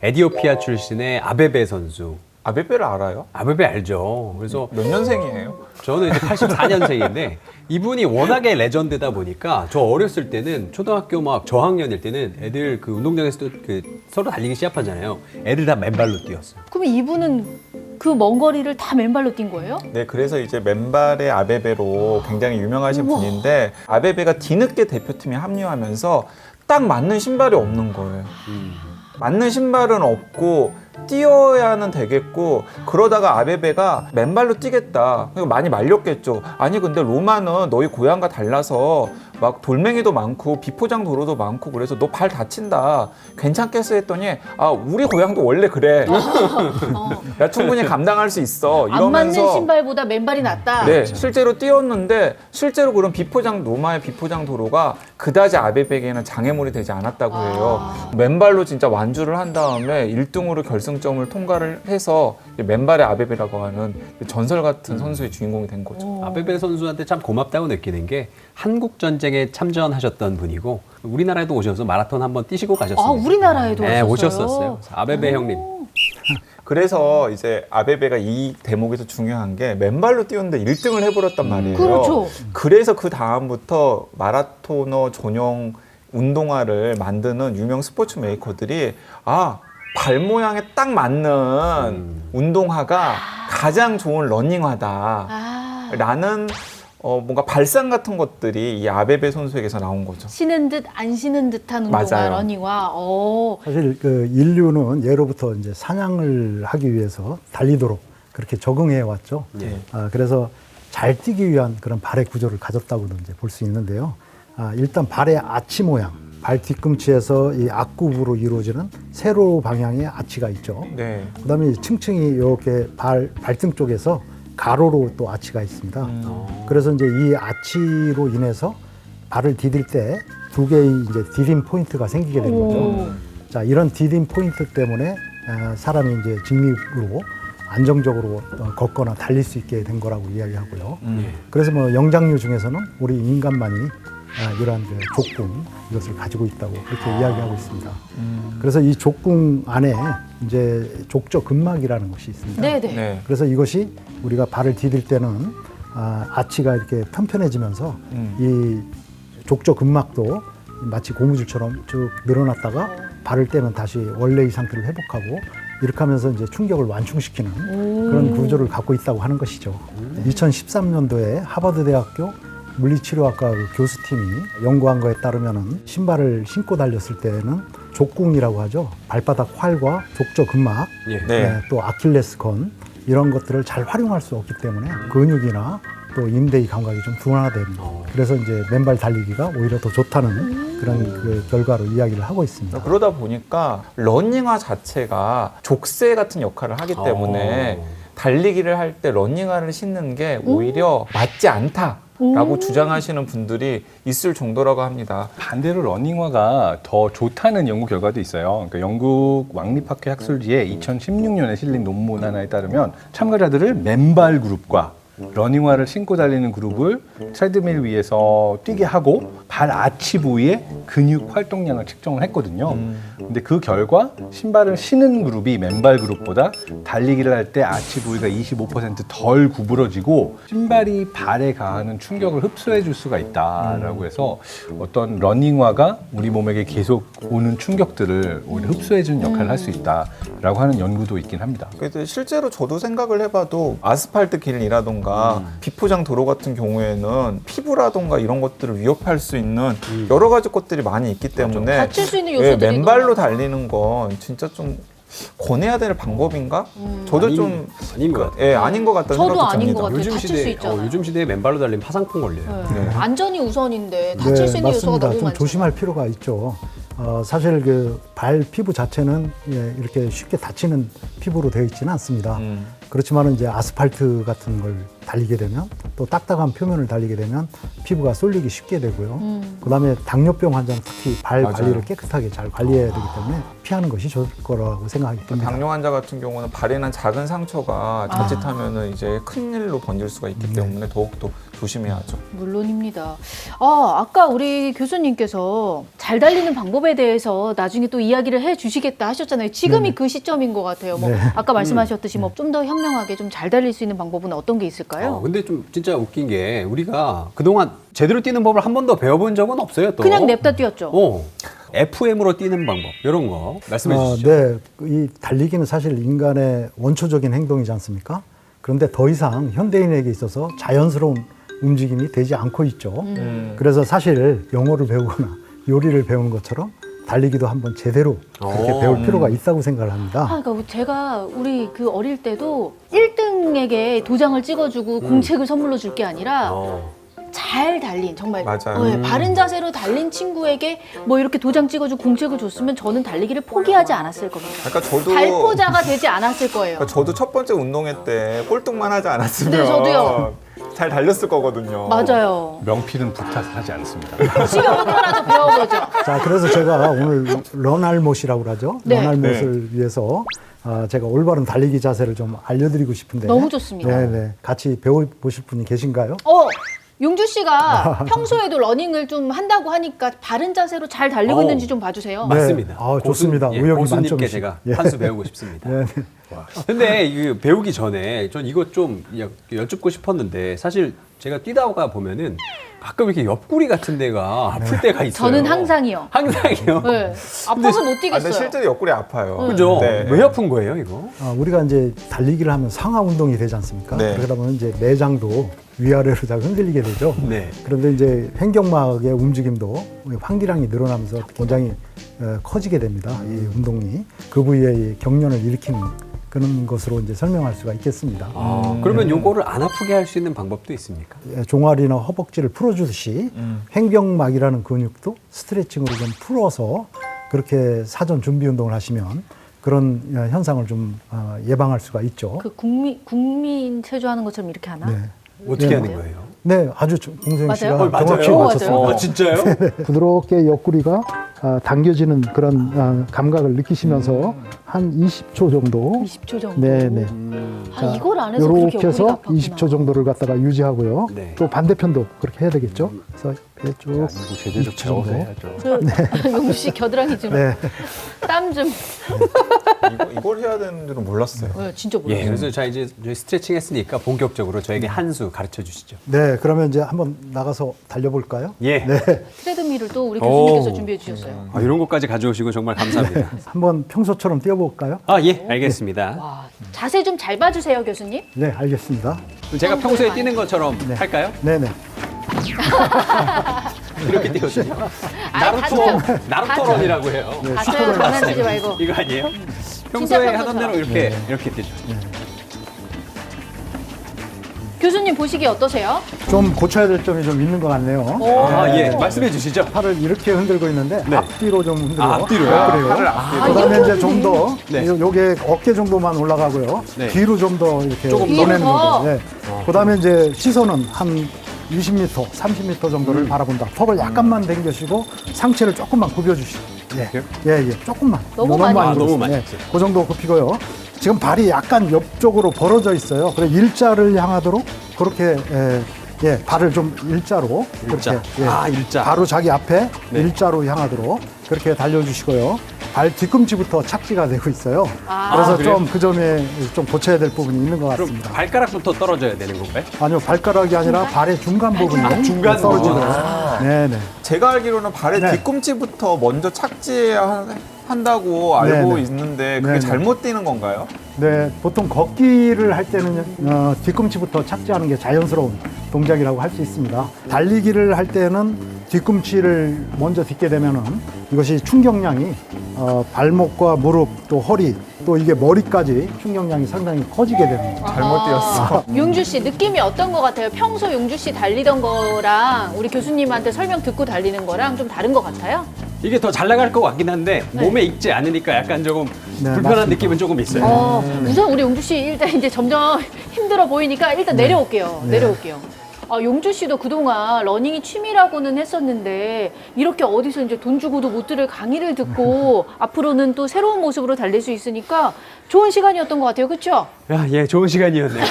에디오피아 출신의 아베베 선수. 아베베를 알아요? 아베베 알죠. 그래서 몇 년생이에요? 저는 이제 84년생인데 이분이 워낙에 레전드다 보니까 저 어렸을 때는 초등학교 막 저학년일 때는 애들 그 운동장에서 그 서로 달리기 시합하잖아요. 애들 다 맨발로 뛰었어요. 그럼 이분은 그 먼 거리를 다 맨발로 뛴 거예요? 네, 그래서 이제 맨발의 아베베로 굉장히 유명하신 분인데 아베베가 뒤늦게 대표팀에 합류하면서 딱 맞는 신발이 없는 거예요. 맞는 신발은 없고 뛰어야는 되겠고 그러다가 아베베가 맨발로 뛰겠다. 많이 말렸겠죠. 아니 근데 로마는 너희 고향과 달라서 막 돌멩이도 많고 비포장 도로도 많고 그래서 너 발 다친다. 괜찮겠어 했더니 아 우리 고향도 원래 그래. 야 충분히 감당할 수 있어. 안 맞는 이러면서 신발보다 맨발이 낫다. 네, 실제로 뛰었는데 실제로 그런 로마의 비포장 도로가 그다지 아베베에게는 장애물이 되지 않았다고 해요. 맨발로 진짜 완주를 한 다음에 1등으로 결승점을 통과를 해서 맨발의 아베베라고 하는 전설 같은 선수의 주인공이 된 거죠. 아베베 선수한테 참 고맙다고 느끼는 게 한국 전쟁에 참전하셨던 분이고 우리나라에도 오셔서 마라톤 한번 뛰시고 가셨습니다. 아, 우리나라에도 네, 오셨어요? 오셨었어요. 아베베 형님. 그래서 이제 아베베가 이 대목에서 중요한 게 맨발로 뛰었는데 1등을 해버렸단 말이에요. 그렇죠. 그래서 그 다음부터 마라토너 전용 운동화를 만드는 유명 스포츠 메이커들이 발 모양에 딱 맞는 운동화가 가장 좋은 러닝화다 라는 뭔가 발상 같은 것들이 이 아베베 선수에게서 나온 거죠. 신은 듯 안 신은 듯한 운동화, 맞아요. 러닝화. 사실 그 인류는 예로부터 이제 사냥을 하기 위해서 달리도록 그렇게 적응해 왔죠. 네. 그래서 잘 뛰기 위한 그런 발의 구조를 가졌다고도 이제 볼 수 있는데요. 일단 발의 아치 모양, 발 뒤꿈치에서 이 앞굽으로 이루어지는 세로 방향의 아치가 있죠. 네. 그다음에 층층이 이렇게 발등 쪽에서 가로로 또 아치가 있습니다. 그래서 이제 이 아치로 인해서 발을 디딜 때 두 개의 이제 디딤 포인트가 생기게 되는 거죠. 자, 이런 디딤 포인트 때문에 사람이 이제 직립으로 안정적으로 걷거나 달릴 수 있게 된 거라고 이야기하고요. 그래서 뭐 영장류 중에서는 우리 인간만이 이러한 그 족궁 이것을 가지고 있다고 그렇게 이야기하고 있습니다. 그래서 이 족궁 안에 이제 족저근막이라는 것이 있습니다. 네네. 네. 그래서 이것이 우리가 발을 디딜 때는 아치가 이렇게 편편해지면서 이 족저근막도 마치 고무줄처럼 쭉 늘어났다가 발을 떼면 다시 원래의 상태를 회복하고 이렇게 하면서 이제 충격을 완충시키는 그런 구조를 갖고 있다고 하는 것이죠. 2013년도에 하버드대학교 물리치료학과 그 교수팀이 연구한 거에 따르면은 신발을 신고 달렸을 때는 족궁이라고 하죠. 발바닥 활과 족저근막, 네. 또 아킬레스건 이런 것들을 잘 활용할 수 없기 때문에 근육이나 또 인대의 감각이 좀 둔화됩니다. 그래서 이제 맨발 달리기가 오히려 더 좋다는 그런 그 결과로 이야기를 하고 있습니다. 그러다 보니까 러닝화 자체가 족쇄 같은 역할을 하기 때문에 달리기를 할 때 러닝화를 신는 게 오히려 맞지 않다라고 주장하시는 분들이 있을 정도라고 합니다. 반대로 러닝화가 더 좋다는 연구 결과도 있어요. 그러니까 영국 왕립학회 학술지에 2016년에 실린 논문 하나에 따르면 참가자들을 맨발 그룹과 러닝화를 신고 달리는 그룹을 트레드밀 위에서 뛰게 하고 발 아치 부위의 근육 활동량을 측정을 했거든요. 근데 그 결과 신발을 신은 그룹이 맨발 그룹보다 달리기를 할 때 아치 부위가 25% 덜 구부러지고 신발이 발에 가하는 충격을 흡수해 줄 수가 있다라고 해서 어떤 러닝화가 우리 몸에게 계속 오는 충격들을 오히려 흡수해 주는 역할을 할 수 있다라고 하는 연구도 있긴 합니다. 그래서 실제로 저도 생각을 해봐도 아스팔트 길이라던가 비포장 도로 같은 경우에는 피부라던가 이런 것들을 위협할 수 있는 여러 가지 것들이 많이 있기 때문에 다칠 수 있는 요소들이 맨발로 달리는 건 진짜 좀 권해야 될 방법인가? 저도 좀 아닌 것 같아요. 아닌 것 같다는 저도 생각도 아닌 듭니다. 것 같아요. 요즘 다칠 수 시대에 있잖아요. 요즘 시대에 맨발로 달리면 파상풍 걸려요. 네. 안전이 우선인데 다칠 수 있는 요소가 맞습니다. 너무 좀 많죠. 조심할 필요가 있죠. 사실 그 발 피부 자체는 이렇게 쉽게 다치는 피부로 되어 있지는 않습니다. 그렇지만 이제 아스팔트 같은 걸 달리게 되면 또 딱딱한 표면을 달리게 되면 피부가 쏠리기 쉽게 되고요. 그다음에 당뇨병 환자는 특히 발 맞아요. 관리를 깨끗하게 잘 관리해야 되기 때문에 피하는 것이 좋을 거라고 생각이 듭니다. 당뇨 환자 같은 경우는 발에 난 작은 상처가 자칫하면은 이제 큰 일로 번질 수가 있기 때문에 더욱더 조심해야죠. 물론입니다. 아까 우리 교수님께서 잘 달리는 방법에 대해서 나중에 또 이야기를 해 주시겠다 하셨잖아요. 지금이 그 시점인 것 같아요. 뭐 네. 아까 말씀하셨듯이 뭐 좀 더 현명하게 좀 잘 달릴 수 있는 방법은 어떤 게 있을까요? 근데 좀 진짜 웃긴 게 우리가 그동안 제대로 뛰는 법을 한 번도 배워본 적은 없어요. 또. 그냥 냅다 뛰었죠. FM으로 뛰는 방법 이런 거 말씀해 주시죠. 네, 이 달리기는 사실 인간의 원초적인 행동이지 않습니까? 그런데 더 이상 현대인에게 있어서 자연스러운 움직임이 되지 않고 있죠. 그래서 사실 영어를 배우거나 요리를 배우는 것처럼 달리기도 한번 제대로 그렇게 배울 필요가 있다고 생각을 합니다. 그러니까 제가 우리 그 어릴 때도 1등에게 도장을 찍어주고 공책을 선물로 줄 게 아니라 잘 달린 정말 맞아요. 바른 자세로 달린 친구에게 뭐 이렇게 도장 찍어주고 공책을 줬으면 저는 달리기를 포기하지 않았을 겁니다. 그러니까 저도 발포자가 되지 않았을 거예요. 그러니까 저도 첫 번째 운동회 때 꼴등만 하지 않았으면 네, 저도요. 잘 달렸을 거거든요. 맞아요. 명필은 부탁을 하지 않습니다. 지금 하나라도 배워보죠. 자, 그래서 제가 오늘 런알못이라고 그러죠. 네. 런알못을 위해서 제가 올바른 달리기 자세를 좀 알려드리고 싶은데. 너무 좋습니다. 네네. 같이 배워보실 분이 계신가요? 용주 씨가 평소에도 러닝을 좀 한다고 하니까 바른 자세로 잘 달리고 있는지 좀 봐주세요. 네. 맞습니다. 좋습니다. 의욕이 고수님께 만점이시- 제가 예. 한 수 배우고 싶습니다. 네. 근데 이거 배우기 전에 전 이것 좀 여쭙고 싶었는데 사실 제가 뛰다가 보면은 가끔 이렇게 옆구리 같은 데가 아플 때가 있어요. 저는 항상이요. 항상이요. 네. 아파서 못 근데 뛰겠어요. 실제로 옆구리 아파요. 그죠? 네. 왜 아픈 거예요, 이거? 우리가 이제 달리기를 하면 상하 운동이 되지 않습니까? 네. 그러다 보면 이제 내장도 위아래로 다 흔들리게 되죠. 네. 그런데 이제 횡격막의 움직임도 환기량이 늘어나면서 굉장히 커지게 됩니다. 이 운동이 그 부위에 이 경련을 일으키는 그런 것으로 이제 설명할 수가 있겠습니다. 그러면 요거를 안 아프게 할 수 있는 방법도 있습니까? 종아리나 허벅지를 풀어주듯이 횡격막이라는 근육도 스트레칭으로 좀 풀어서 그렇게 사전 준비 운동을 하시면 그런 현상을 좀 예방할 수가 있죠. 그 국민 체조하는 것처럼 이렇게 하나? 네. 어떻게 네. 하는 거예요? 네, 아주 봉생 맞아요? 씨가 맞아요? 정확히 맞아요. 맞췄습니다. 아, 진짜요? 부드럽게 옆구리가 당겨지는 그런 감각을 느끼시면서 한 20초 정도. 20초 정도. 네네. 이걸 안 해서 그렇게 이렇게 옆구리가 해서 아팠구나. 20초 정도를 갖다가 유지하고요. 네. 또 반대편도 그렇게 해야 되겠죠. 그래서 쭉 이거 제대로 20초 배워서 정도. 해야죠. 용주 씨 겨드랑이 좀, 네. 땀 좀. 이걸 해야 되는 줄은 몰랐어요. 진짜 몰라요. 예, 그래서 자 이제 저희 스트레칭 했으니까 본격적으로 저에게 한 수 가르쳐 주시죠. 네, 그러면 이제 한번 나가서 달려볼까요? 예. 네. 트레드밀을 또 우리 교수님께서 오. 준비해 주셨어요. 이런 것까지 가져오시고 정말 감사합니다. 한번 평소처럼 뛰어볼까요? 예, 알겠습니다. 와, 자세 좀 잘 봐주세요, 교수님. 네, 알겠습니다. 제가 평소에 뛰는 것처럼 할까요? 네네. 이렇게 뛰거든요. 다쳐요. 나루토런이라고 해요. 다쳐요, 장난치지 말고. 이거 아니에요? 진짜 평소에 평소처럼. 하던 대로 이렇게 뛰죠. 교수님 보시기 어떠세요? 좀 고쳐야 될 점이 좀 있는 것 같네요. 예, 말씀해 주시죠. 팔을 이렇게 흔들고 있는데 네. 앞뒤로 좀 흔들어. 앞뒤로요? 그래요. 팔을 앞뒤로. 그다음에 이제 좀 더 네. 요게 어깨 정도만 올라가고요. 네. 뒤로 좀 더 이렇게 조금 보내는 뒤로 더? 거죠. 네. 그다음에 이제 시선은 한 20m, 30m 정도를 바라본다. 턱을 약간만 당겨시고 상체를 조금만 굽혀주시고. 예, 조금만. 너무 많이 너무 많이. 그 정도 굽히고요. 지금 발이 약간 옆쪽으로 벌어져 있어요. 그래 일자를 향하도록 그렇게 발을 좀 일자로 일자. 그렇게 일자. 바로 자기 앞에 네. 일자로 향하도록 그렇게 달려주시고요. 발 뒤꿈치부터 착지가 되고 있어요. 그래서 그래요? 좀 그 점에 좀 고쳐야 될 부분이 있는 것 그럼 같습니다. 발가락부터 떨어져야 되는 건가요? 아니요, 발가락이 아니라 발의 중간 부분이 중간 떨어지도록. 부분. 네네. 제가 알기로는 발의 네. 뒤꿈치부터 먼저 착지해야 한다고 알고 네네. 있는데 그게 네네. 잘못 뛰는 건가요? 네, 보통 걷기를 할 때는 뒤꿈치부터 착지하는 게 자연스러운 동작이라고 할 수 있습니다. 달리기를 할 때는 뒤꿈치를 먼저 딛게 되면은 이것이 충격량이 발목과 무릎 또 허리 또 이게 머리까지 충격량이 상당히 커지게 되는 거죠. 잘못 뛰었어. 용주 씨 느낌이 어떤 것 같아요? 평소 용주 씨 달리던 거랑 우리 교수님한테 설명 듣고 달리는 거랑 좀 다른 것 같아요? 이게 더 잘 나갈 것 같긴 한데 몸에 익지 않으니까 약간 조금 불편한 맞습니다. 느낌은 조금 있어요. 우선 우리 용주 씨 일단 이제 점점 힘 힘들어 보이니까 일단 내려올게요. 네. 내려올게요. 용주 씨도 그동안 러닝이 취미라고는 했었는데 이렇게 어디서 이제 돈 주고도 못 들을 강의를 듣고 앞으로는 또 새로운 모습으로 달릴 수 있으니까 좋은 시간이었던 것 같아요. 그렇죠? 야, 예, 좋은 시간이었네요.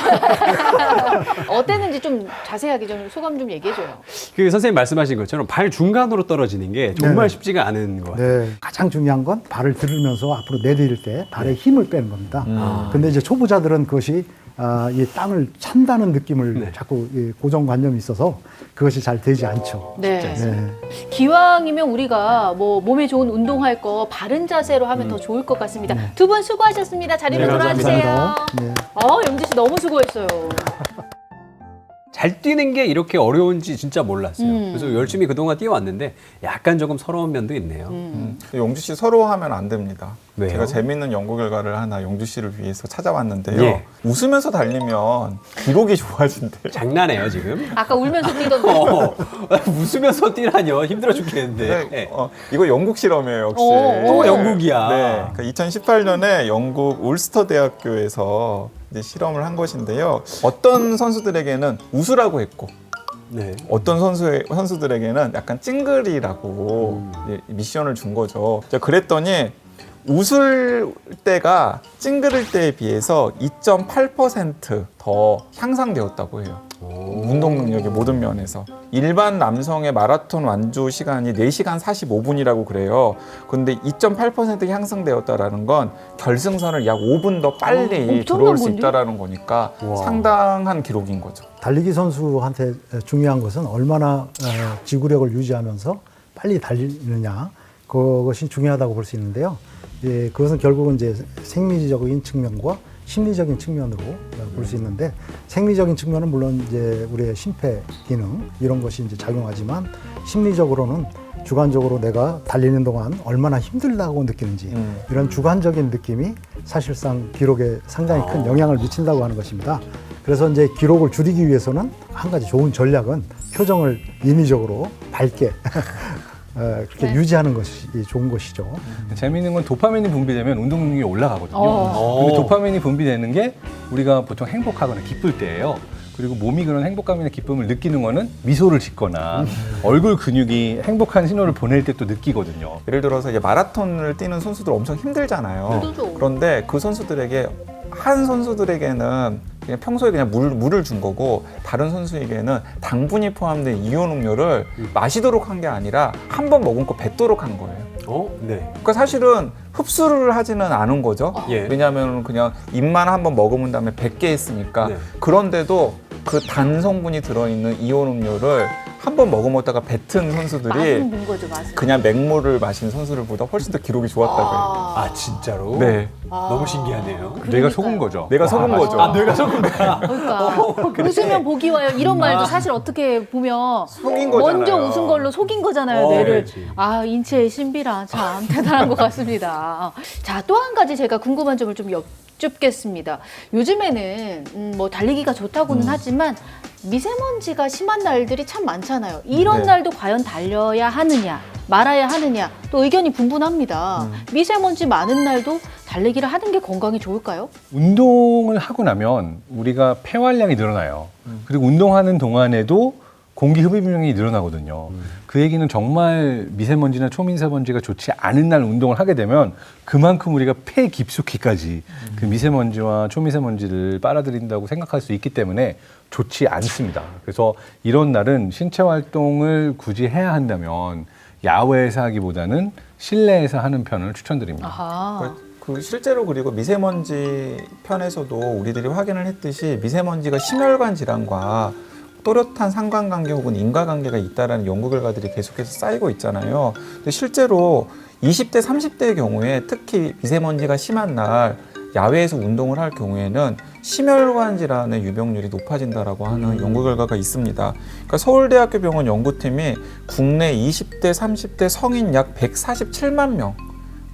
어땠는지 좀 자세하게 좀 소감 좀 얘기해줘요. 그 선생님 말씀하신 것처럼 발 중간으로 떨어지는 게 정말 네. 쉽지가 않은 것 같아요. 네, 가장 중요한 건 발을 들으면서 앞으로 내디딜 때 발에 힘을 빼는 겁니다. 근데 이제 초보자들은 그것이 이 땅을 찬다는 느낌을 네. 자꾸 고정관념이 있어서 그것이 잘 되지 않죠. 네. 네. 기왕이면 우리가 뭐 몸에 좋은 운동할 거 바른 자세로 하면 더 좋을 것 같습니다. 두 분 수고하셨습니다. 자리로 네, 돌아와주세요. 감사합니다. 네. 영주 씨 너무 수고했어요. 잘 뛰는 게 이렇게 어려운지 진짜 몰랐어요. 음. 그래서 열심히 그동안 뛰어왔는데 약간 조금 서러운 면도 있네요. 용주 씨 서러워하면 안 됩니다. 왜요? 제가 재밌는 연구 결과를 하나 용주 씨를 위해서 찾아왔는데요. 예. 웃으면서 달리면 기록이 좋아진대요. 장난해요, 지금? 아까 울면서 뛰던데. 웃으면서 뛰라뇨. 힘들어 죽겠는데. 네, 이거 영국 실험이에요, 역시. 또 영국이야. 네, 2018년에 영국 울스터 대학교에서 이제 실험을 한 것인데요. 어떤 선수들에게는 웃으라고 했고, 네. 어떤 선수들에게는 약간 찡그리라고 이제 미션을 준 거죠. 제가 그랬더니 웃을 때가 찡그릴 때에 비해서 2.8% 향상되었다고 해요. 운동 능력의 모든 면에서. 일반 남성의 마라톤 완주 시간이 4시간 45분이라고 그래요. 근데 2.8% 향상되었다라는 건 결승선을 약 5분 더 빨리 엄청난 들어올 수 건데요? 있다라는 거니까 와. 상당한 기록인 거죠. 달리기 선수한테 중요한 것은 얼마나 지구력을 유지하면서 빨리 달리느냐 그것이 중요하다고 볼 수 있는데요. 예, 그것은 결국은 이제 생리적인 측면과 심리적인 측면으로 볼 수 있는데 생리적인 측면은 물론 이제 우리의 심폐 기능 이런 것이 이제 작용하지만 심리적으로는 주관적으로 내가 달리는 동안 얼마나 힘들다고 느끼는지 이런 주관적인 느낌이 사실상 기록에 상당히 큰 영향을 미친다고 하는 것입니다. 그래서 이제 기록을 줄이기 위해서는 한 가지 좋은 전략은 표정을 인위적으로 밝게 그렇게 네. 유지하는 것이 좋은 것이죠. 재미있는 건 도파민이 분비되면 운동 능력이 올라가거든요. 어. 근데 도파민이 분비되는 게 우리가 보통 행복하거나 기쁠 때예요. 그리고 몸이 그런 행복감이나 기쁨을 느끼는 거는 미소를 짓거나 얼굴 근육이 행복한 신호를 보낼 때 또 느끼거든요. 예를 들어서 이제 마라톤을 뛰는 선수들 엄청 힘들잖아요. 힘들죠. 그런데 그 선수들에게 한 선수들에게는 그냥 평소에 그냥 물을 준 거고 다른 선수에게는 당분이 포함된 이온 음료를 마시도록 한 게 아니라 한 번 머금고 뱉도록 한 거예요. 네. 그러니까 사실은 흡수를 하지는 않은 거죠. 예. 왜냐하면 그냥 입만 한번 먹으면 다음에 뱉게 했으니까. 네. 그런데도 그 단 성분이 들어있는 이온 음료를 한 번 머금었다가 뱉은 선수들이 맛은 본 거죠, 맛은. 그냥 맹물을 마신 선수들보다 훨씬 더 기록이 좋았다고 해요. 아, 진짜로? 네. 너무 신기하네요. 뇌가 속은 거죠. 내가 속은 거죠. 아, 뇌가 속은 거야. 그러니까 웃으면 복이 와요. 이런 말도 사실 어떻게 보면 속인 거잖아요. 먼저 웃은 걸로 속인 거잖아요, 뇌를. 그렇지. 인체의 신비라 참 대단한 것 같습니다. 자, 또 한 가지 제가 궁금한 점을 좀 여쭙겠습니다. 요즘에는 뭐 달리기가 좋다고는 하지만 미세먼지가 심한 날들이 참 많잖아요. 이런 네. 날도 과연 달려야 하느냐, 말아야 하느냐, 또 의견이 분분합니다. 미세먼지 많은 날도 달리기를 하는 게 건강에 좋을까요? 운동을 하고 나면 우리가 폐활량이 늘어나요. 그리고 운동하는 동안에도 공기 흡입량이 늘어나거든요. 그 얘기는 정말 미세먼지나 초미세먼지가 좋지 않은 날 운동을 하게 되면 그만큼 우리가 폐 깊숙이까지 그 미세먼지와 초미세먼지를 빨아들인다고 생각할 수 있기 때문에 좋지 않습니다. 그래서 이런 날은 신체 활동을 굳이 해야 한다면 야외에서 하기보다는 실내에서 하는 편을 추천드립니다. 아하. 그 실제로 그리고 미세먼지 편에서도 우리들이 확인을 했듯이 미세먼지가 심혈관 질환과 또렷한 상관관계 혹은 인과관계가 있다라는 연구 결과들이 계속해서 쌓이고 있잖아요. 근데 실제로 20대, 30대의 경우에 특히 미세먼지가 심한 날 야외에서 운동을 할 경우에는 심혈관 질환의 유병률이 높아진다라고 하는 연구 결과가 있습니다. 그러니까 서울대학교 병원 연구팀이 국내 20대, 30대 성인 약 147만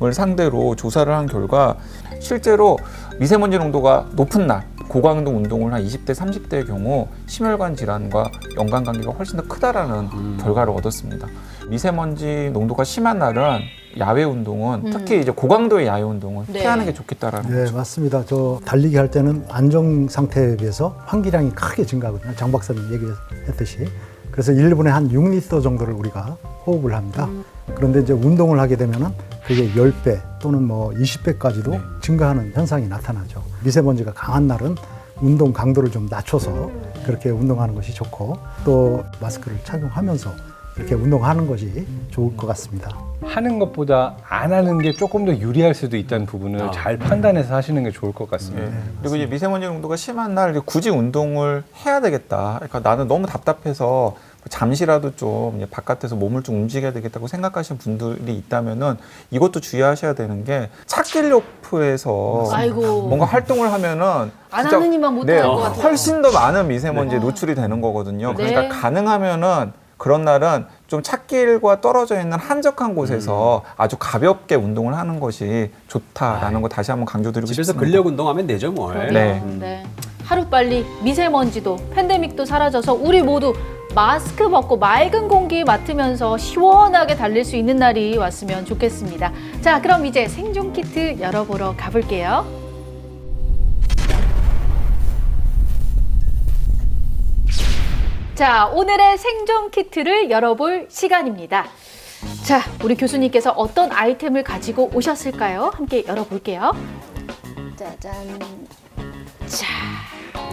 명을 상대로 조사를 한 결과 실제로 미세먼지 농도가 높은 날 고강도 운동을 한 20대, 30대의 경우 심혈관 질환과 연관관계가 훨씬 더 크다라는 결과를 얻었습니다. 미세먼지 농도가 심한 날은 야외 운동은 특히 이제 고강도의 야외 운동은 네. 피하는 게 좋겠다라는 네, 거죠. 맞습니다. 저 달리기 할 때는 안정 상태에 비해서 환기량이 크게 증가하거든요. 장 박사님 얘기했듯이. 그래서 1분에 한 6리터 정도를 우리가 호흡을 합니다. 그런데 이제 운동을 하게 되면은 그게 10배 또는 뭐 20배까지도 증가하는 현상이 나타나죠. 미세먼지가 강한 날은 운동 강도를 좀 낮춰서 그렇게 운동하는 것이 좋고 또 마스크를 착용하면서 이렇게 운동하는 것이 좋을 것 같습니다. 하는 것보다 안 하는 게 조금 더 유리할 수도 있다는 부분을 잘 판단해서 하시는 게 좋을 것 같습니다. 예. 그리고 이제 미세먼지 농도가 심한 날 굳이 운동을 해야 되겠다. 그러니까 나는 너무 답답해서 잠시라도 좀 이제 바깥에서 몸을 좀 움직여야 되겠다고 생각하시는 분들이 있다면은 이것도 주의하셔야 되는 게 찾길 로프에서 아이고. 뭔가 활동을 하면은 안 진짜 하는 이만 못할 것 같아요. 훨씬 더 많은 미세먼지에 노출이 되는 거거든요. 그러니까 네. 가능하면은 그런 날은 좀 찾길과 떨어져 있는 한적한 곳에서 아주 가볍게 운동을 하는 것이 좋다라는 거 다시 한번 강조드리고 집에서 싶습니다. 근력 운동하면 되죠, 뭘. 네. 네. 하루빨리 미세먼지도 팬데믹도 사라져서 우리 모두 마스크 벗고 맑은 공기 맡으면서 시원하게 달릴 수 있는 날이 왔으면 좋겠습니다. 자, 그럼 이제 생존 키트 열어보러 가볼게요. 자, 오늘의 생존 키트를 열어볼 시간입니다. 자, 우리 교수님께서 어떤 아이템을 가지고 오셨을까요? 함께 열어볼게요. 짜잔. 자,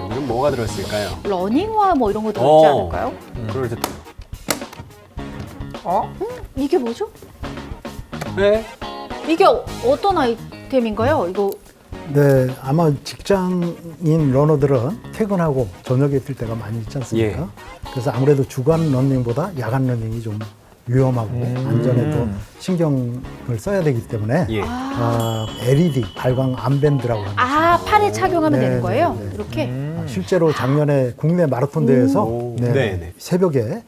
여기는 뭐가 들었을까요? 러닝화 뭐 이런 거 들어있지 않을까요? 그럴 때. 이게 뭐죠? 네. 이게 어떤 아이템인가요? 이거 네, 아마 직장인 러너들은 퇴근하고 저녁에 뛸 때가 많이 있지 않습니까? 예. 그래서 아무래도 주간 러닝보다 야간 러닝이 좀 위험하고 안전에 또 신경을 써야 되기 때문에 예. LED 발광 암밴드라고 합니다. 아, 팔에 착용하면 네, 되는 거예요? 네, 네. 이렇게? 실제로 작년에 국내 마라톤 대회에서 네네. 새벽에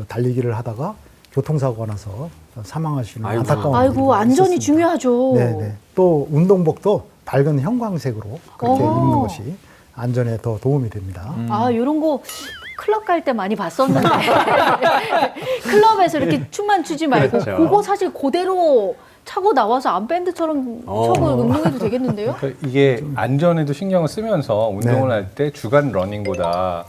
달리기를 하다가 교통사고가 나서 사망하시는 아이고. 안타까운 아이고, 일이 안전이 있었습니다. 중요하죠. 네네. 또 운동복도 밝은 형광색으로 그렇게 오. 입는 것이 안전에 더 도움이 됩니다. 아, 이런 거 클럽 갈 때 많이 봤었는데. 클럽에서 이렇게 춤만 추지 말고 그렇죠. 그거 사실 그대로 차고 나와서 암밴드처럼 차고 운동해도 되겠는데요? 그러니까 이게 안전에도 신경을 쓰면서 운동을 네. 할 때 주간 러닝보다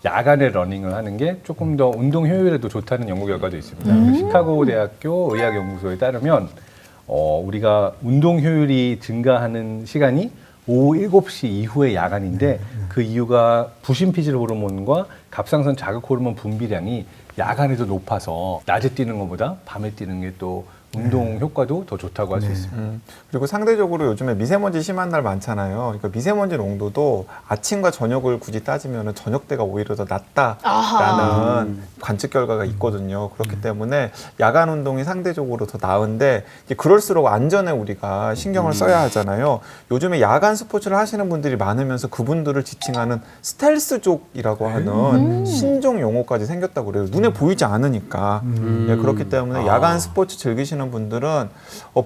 야간에 러닝을 하는 게 조금 더 운동 효율에도 좋다는 연구 결과도 있습니다. 그 시카고 대학교 의학연구소에 따르면 우리가 운동 효율이 증가하는 시간이 오후 7시 이후의 야간인데 그 이유가 부신피질 호르몬과 갑상선 자극 호르몬 분비량이 야간에도 높아서 낮에 뛰는 것보다 밤에 뛰는 게 또 운동 효과도 더 좋다고 할 수 있습니다. 그리고 상대적으로 요즘에 미세먼지 심한 날 많잖아요. 그러니까 미세먼지 농도도 아침과 저녁을 굳이 따지면 저녁 때가 오히려 더 낫다라는 관측 결과가 있거든요. 그렇기 때문에 야간 운동이 상대적으로 더 나은데 이제 그럴수록 안전에 우리가 신경을 써야 하잖아요. 요즘에 야간 스포츠를 하시는 분들이 많으면서 그분들을 지칭하는 스텔스족이라고 하는 신종 용어까지 생겼다고 그래요. 눈에 보이지 않으니까. 네, 그렇기 때문에 야간 스포츠 즐기시는 분들은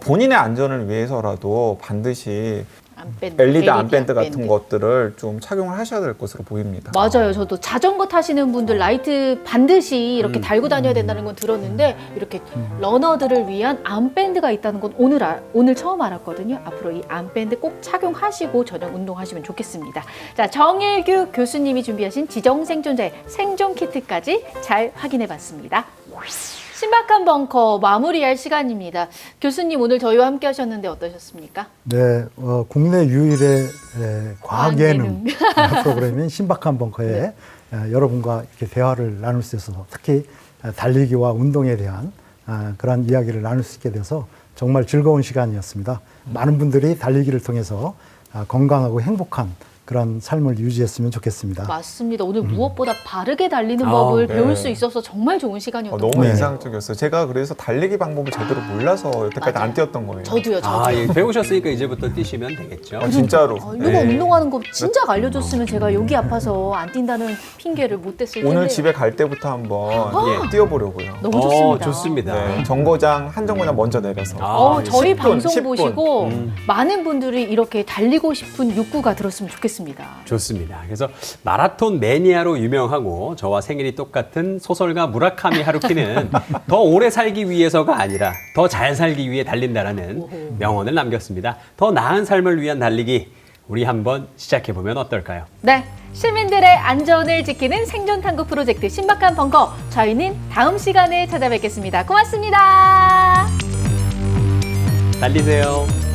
본인의 안전을 위해서라도 반드시 LED 암밴드 같은 것들을 좀 착용을 하셔야 될 것으로 보입니다. 맞아요. 저도 자전거 타시는 분들 라이트 반드시 이렇게 달고 다녀야 된다는 건 들었는데 이렇게 러너들을 위한 암밴드가 있다는 건 오늘 처음 알았거든요. 앞으로 이 암밴드 꼭 착용하시고 저녁 운동하시면 좋겠습니다. 자, 정일규 교수님이 준비하신 지정생존자의 생존 키트까지 잘 확인해 봤습니다. 신박한 벙커 마무리할 시간입니다. 교수님 오늘 저희와 함께 하셨는데 어떠셨습니까? 네, 국내 유일의 과학 예능 프로그램인 신박한 벙커에 여러분과 이렇게 대화를 나눌 수 있어서 특히 달리기와 운동에 대한 그런 이야기를 나눌 수 있게 돼서 정말 즐거운 시간이었습니다. 많은 분들이 달리기를 통해서 건강하고 행복한 그런 삶을 유지했으면 좋겠습니다. 맞습니다. 오늘 무엇보다 바르게 달리는 법을 네. 배울 수 있어서 정말 좋은 시간이었던 것 너무 같아요. 인상적이었어요. 제가 그래서 달리기 방법을 제대로 몰라서 여태까지 맞아요. 안 뛰었던 거예요. 저도요. 예, 배우셨으니까 이제부터 뛰시면 되겠죠. 진짜로. 이거 네. 운동하는 거 진작 알려줬으면 제가 여기 아파서 안 뛴다는 핑계를 못 댔을 텐데. 오늘 집에 갈 때부터 한번 뛰어보려고요. 너무 좋습니다. 좋습니다. 네, 정거장 한 정거장 먼저 내려서. 저희 10분, 방송 10분. 보시고 많은 분들이 이렇게 달리고 싶은 욕구가 들었으면 좋겠습니다. 좋습니다. 좋습니다. 그래서 마라톤 매니아로 유명하고 저와 생일이 똑같은 소설가 무라카미 하루키는 더 오래 살기 위해서가 아니라 더 잘 살기 위해 달린다라는 명언을 남겼습니다. 더 나은 삶을 위한 달리기, 우리 한번 시작해보면 어떨까요? 네, 시민들의 안전을 지키는 생존 탐구 프로젝트 신박한 벙커. 저희는 다음 시간에 찾아뵙겠습니다. 고맙습니다. 달리세요.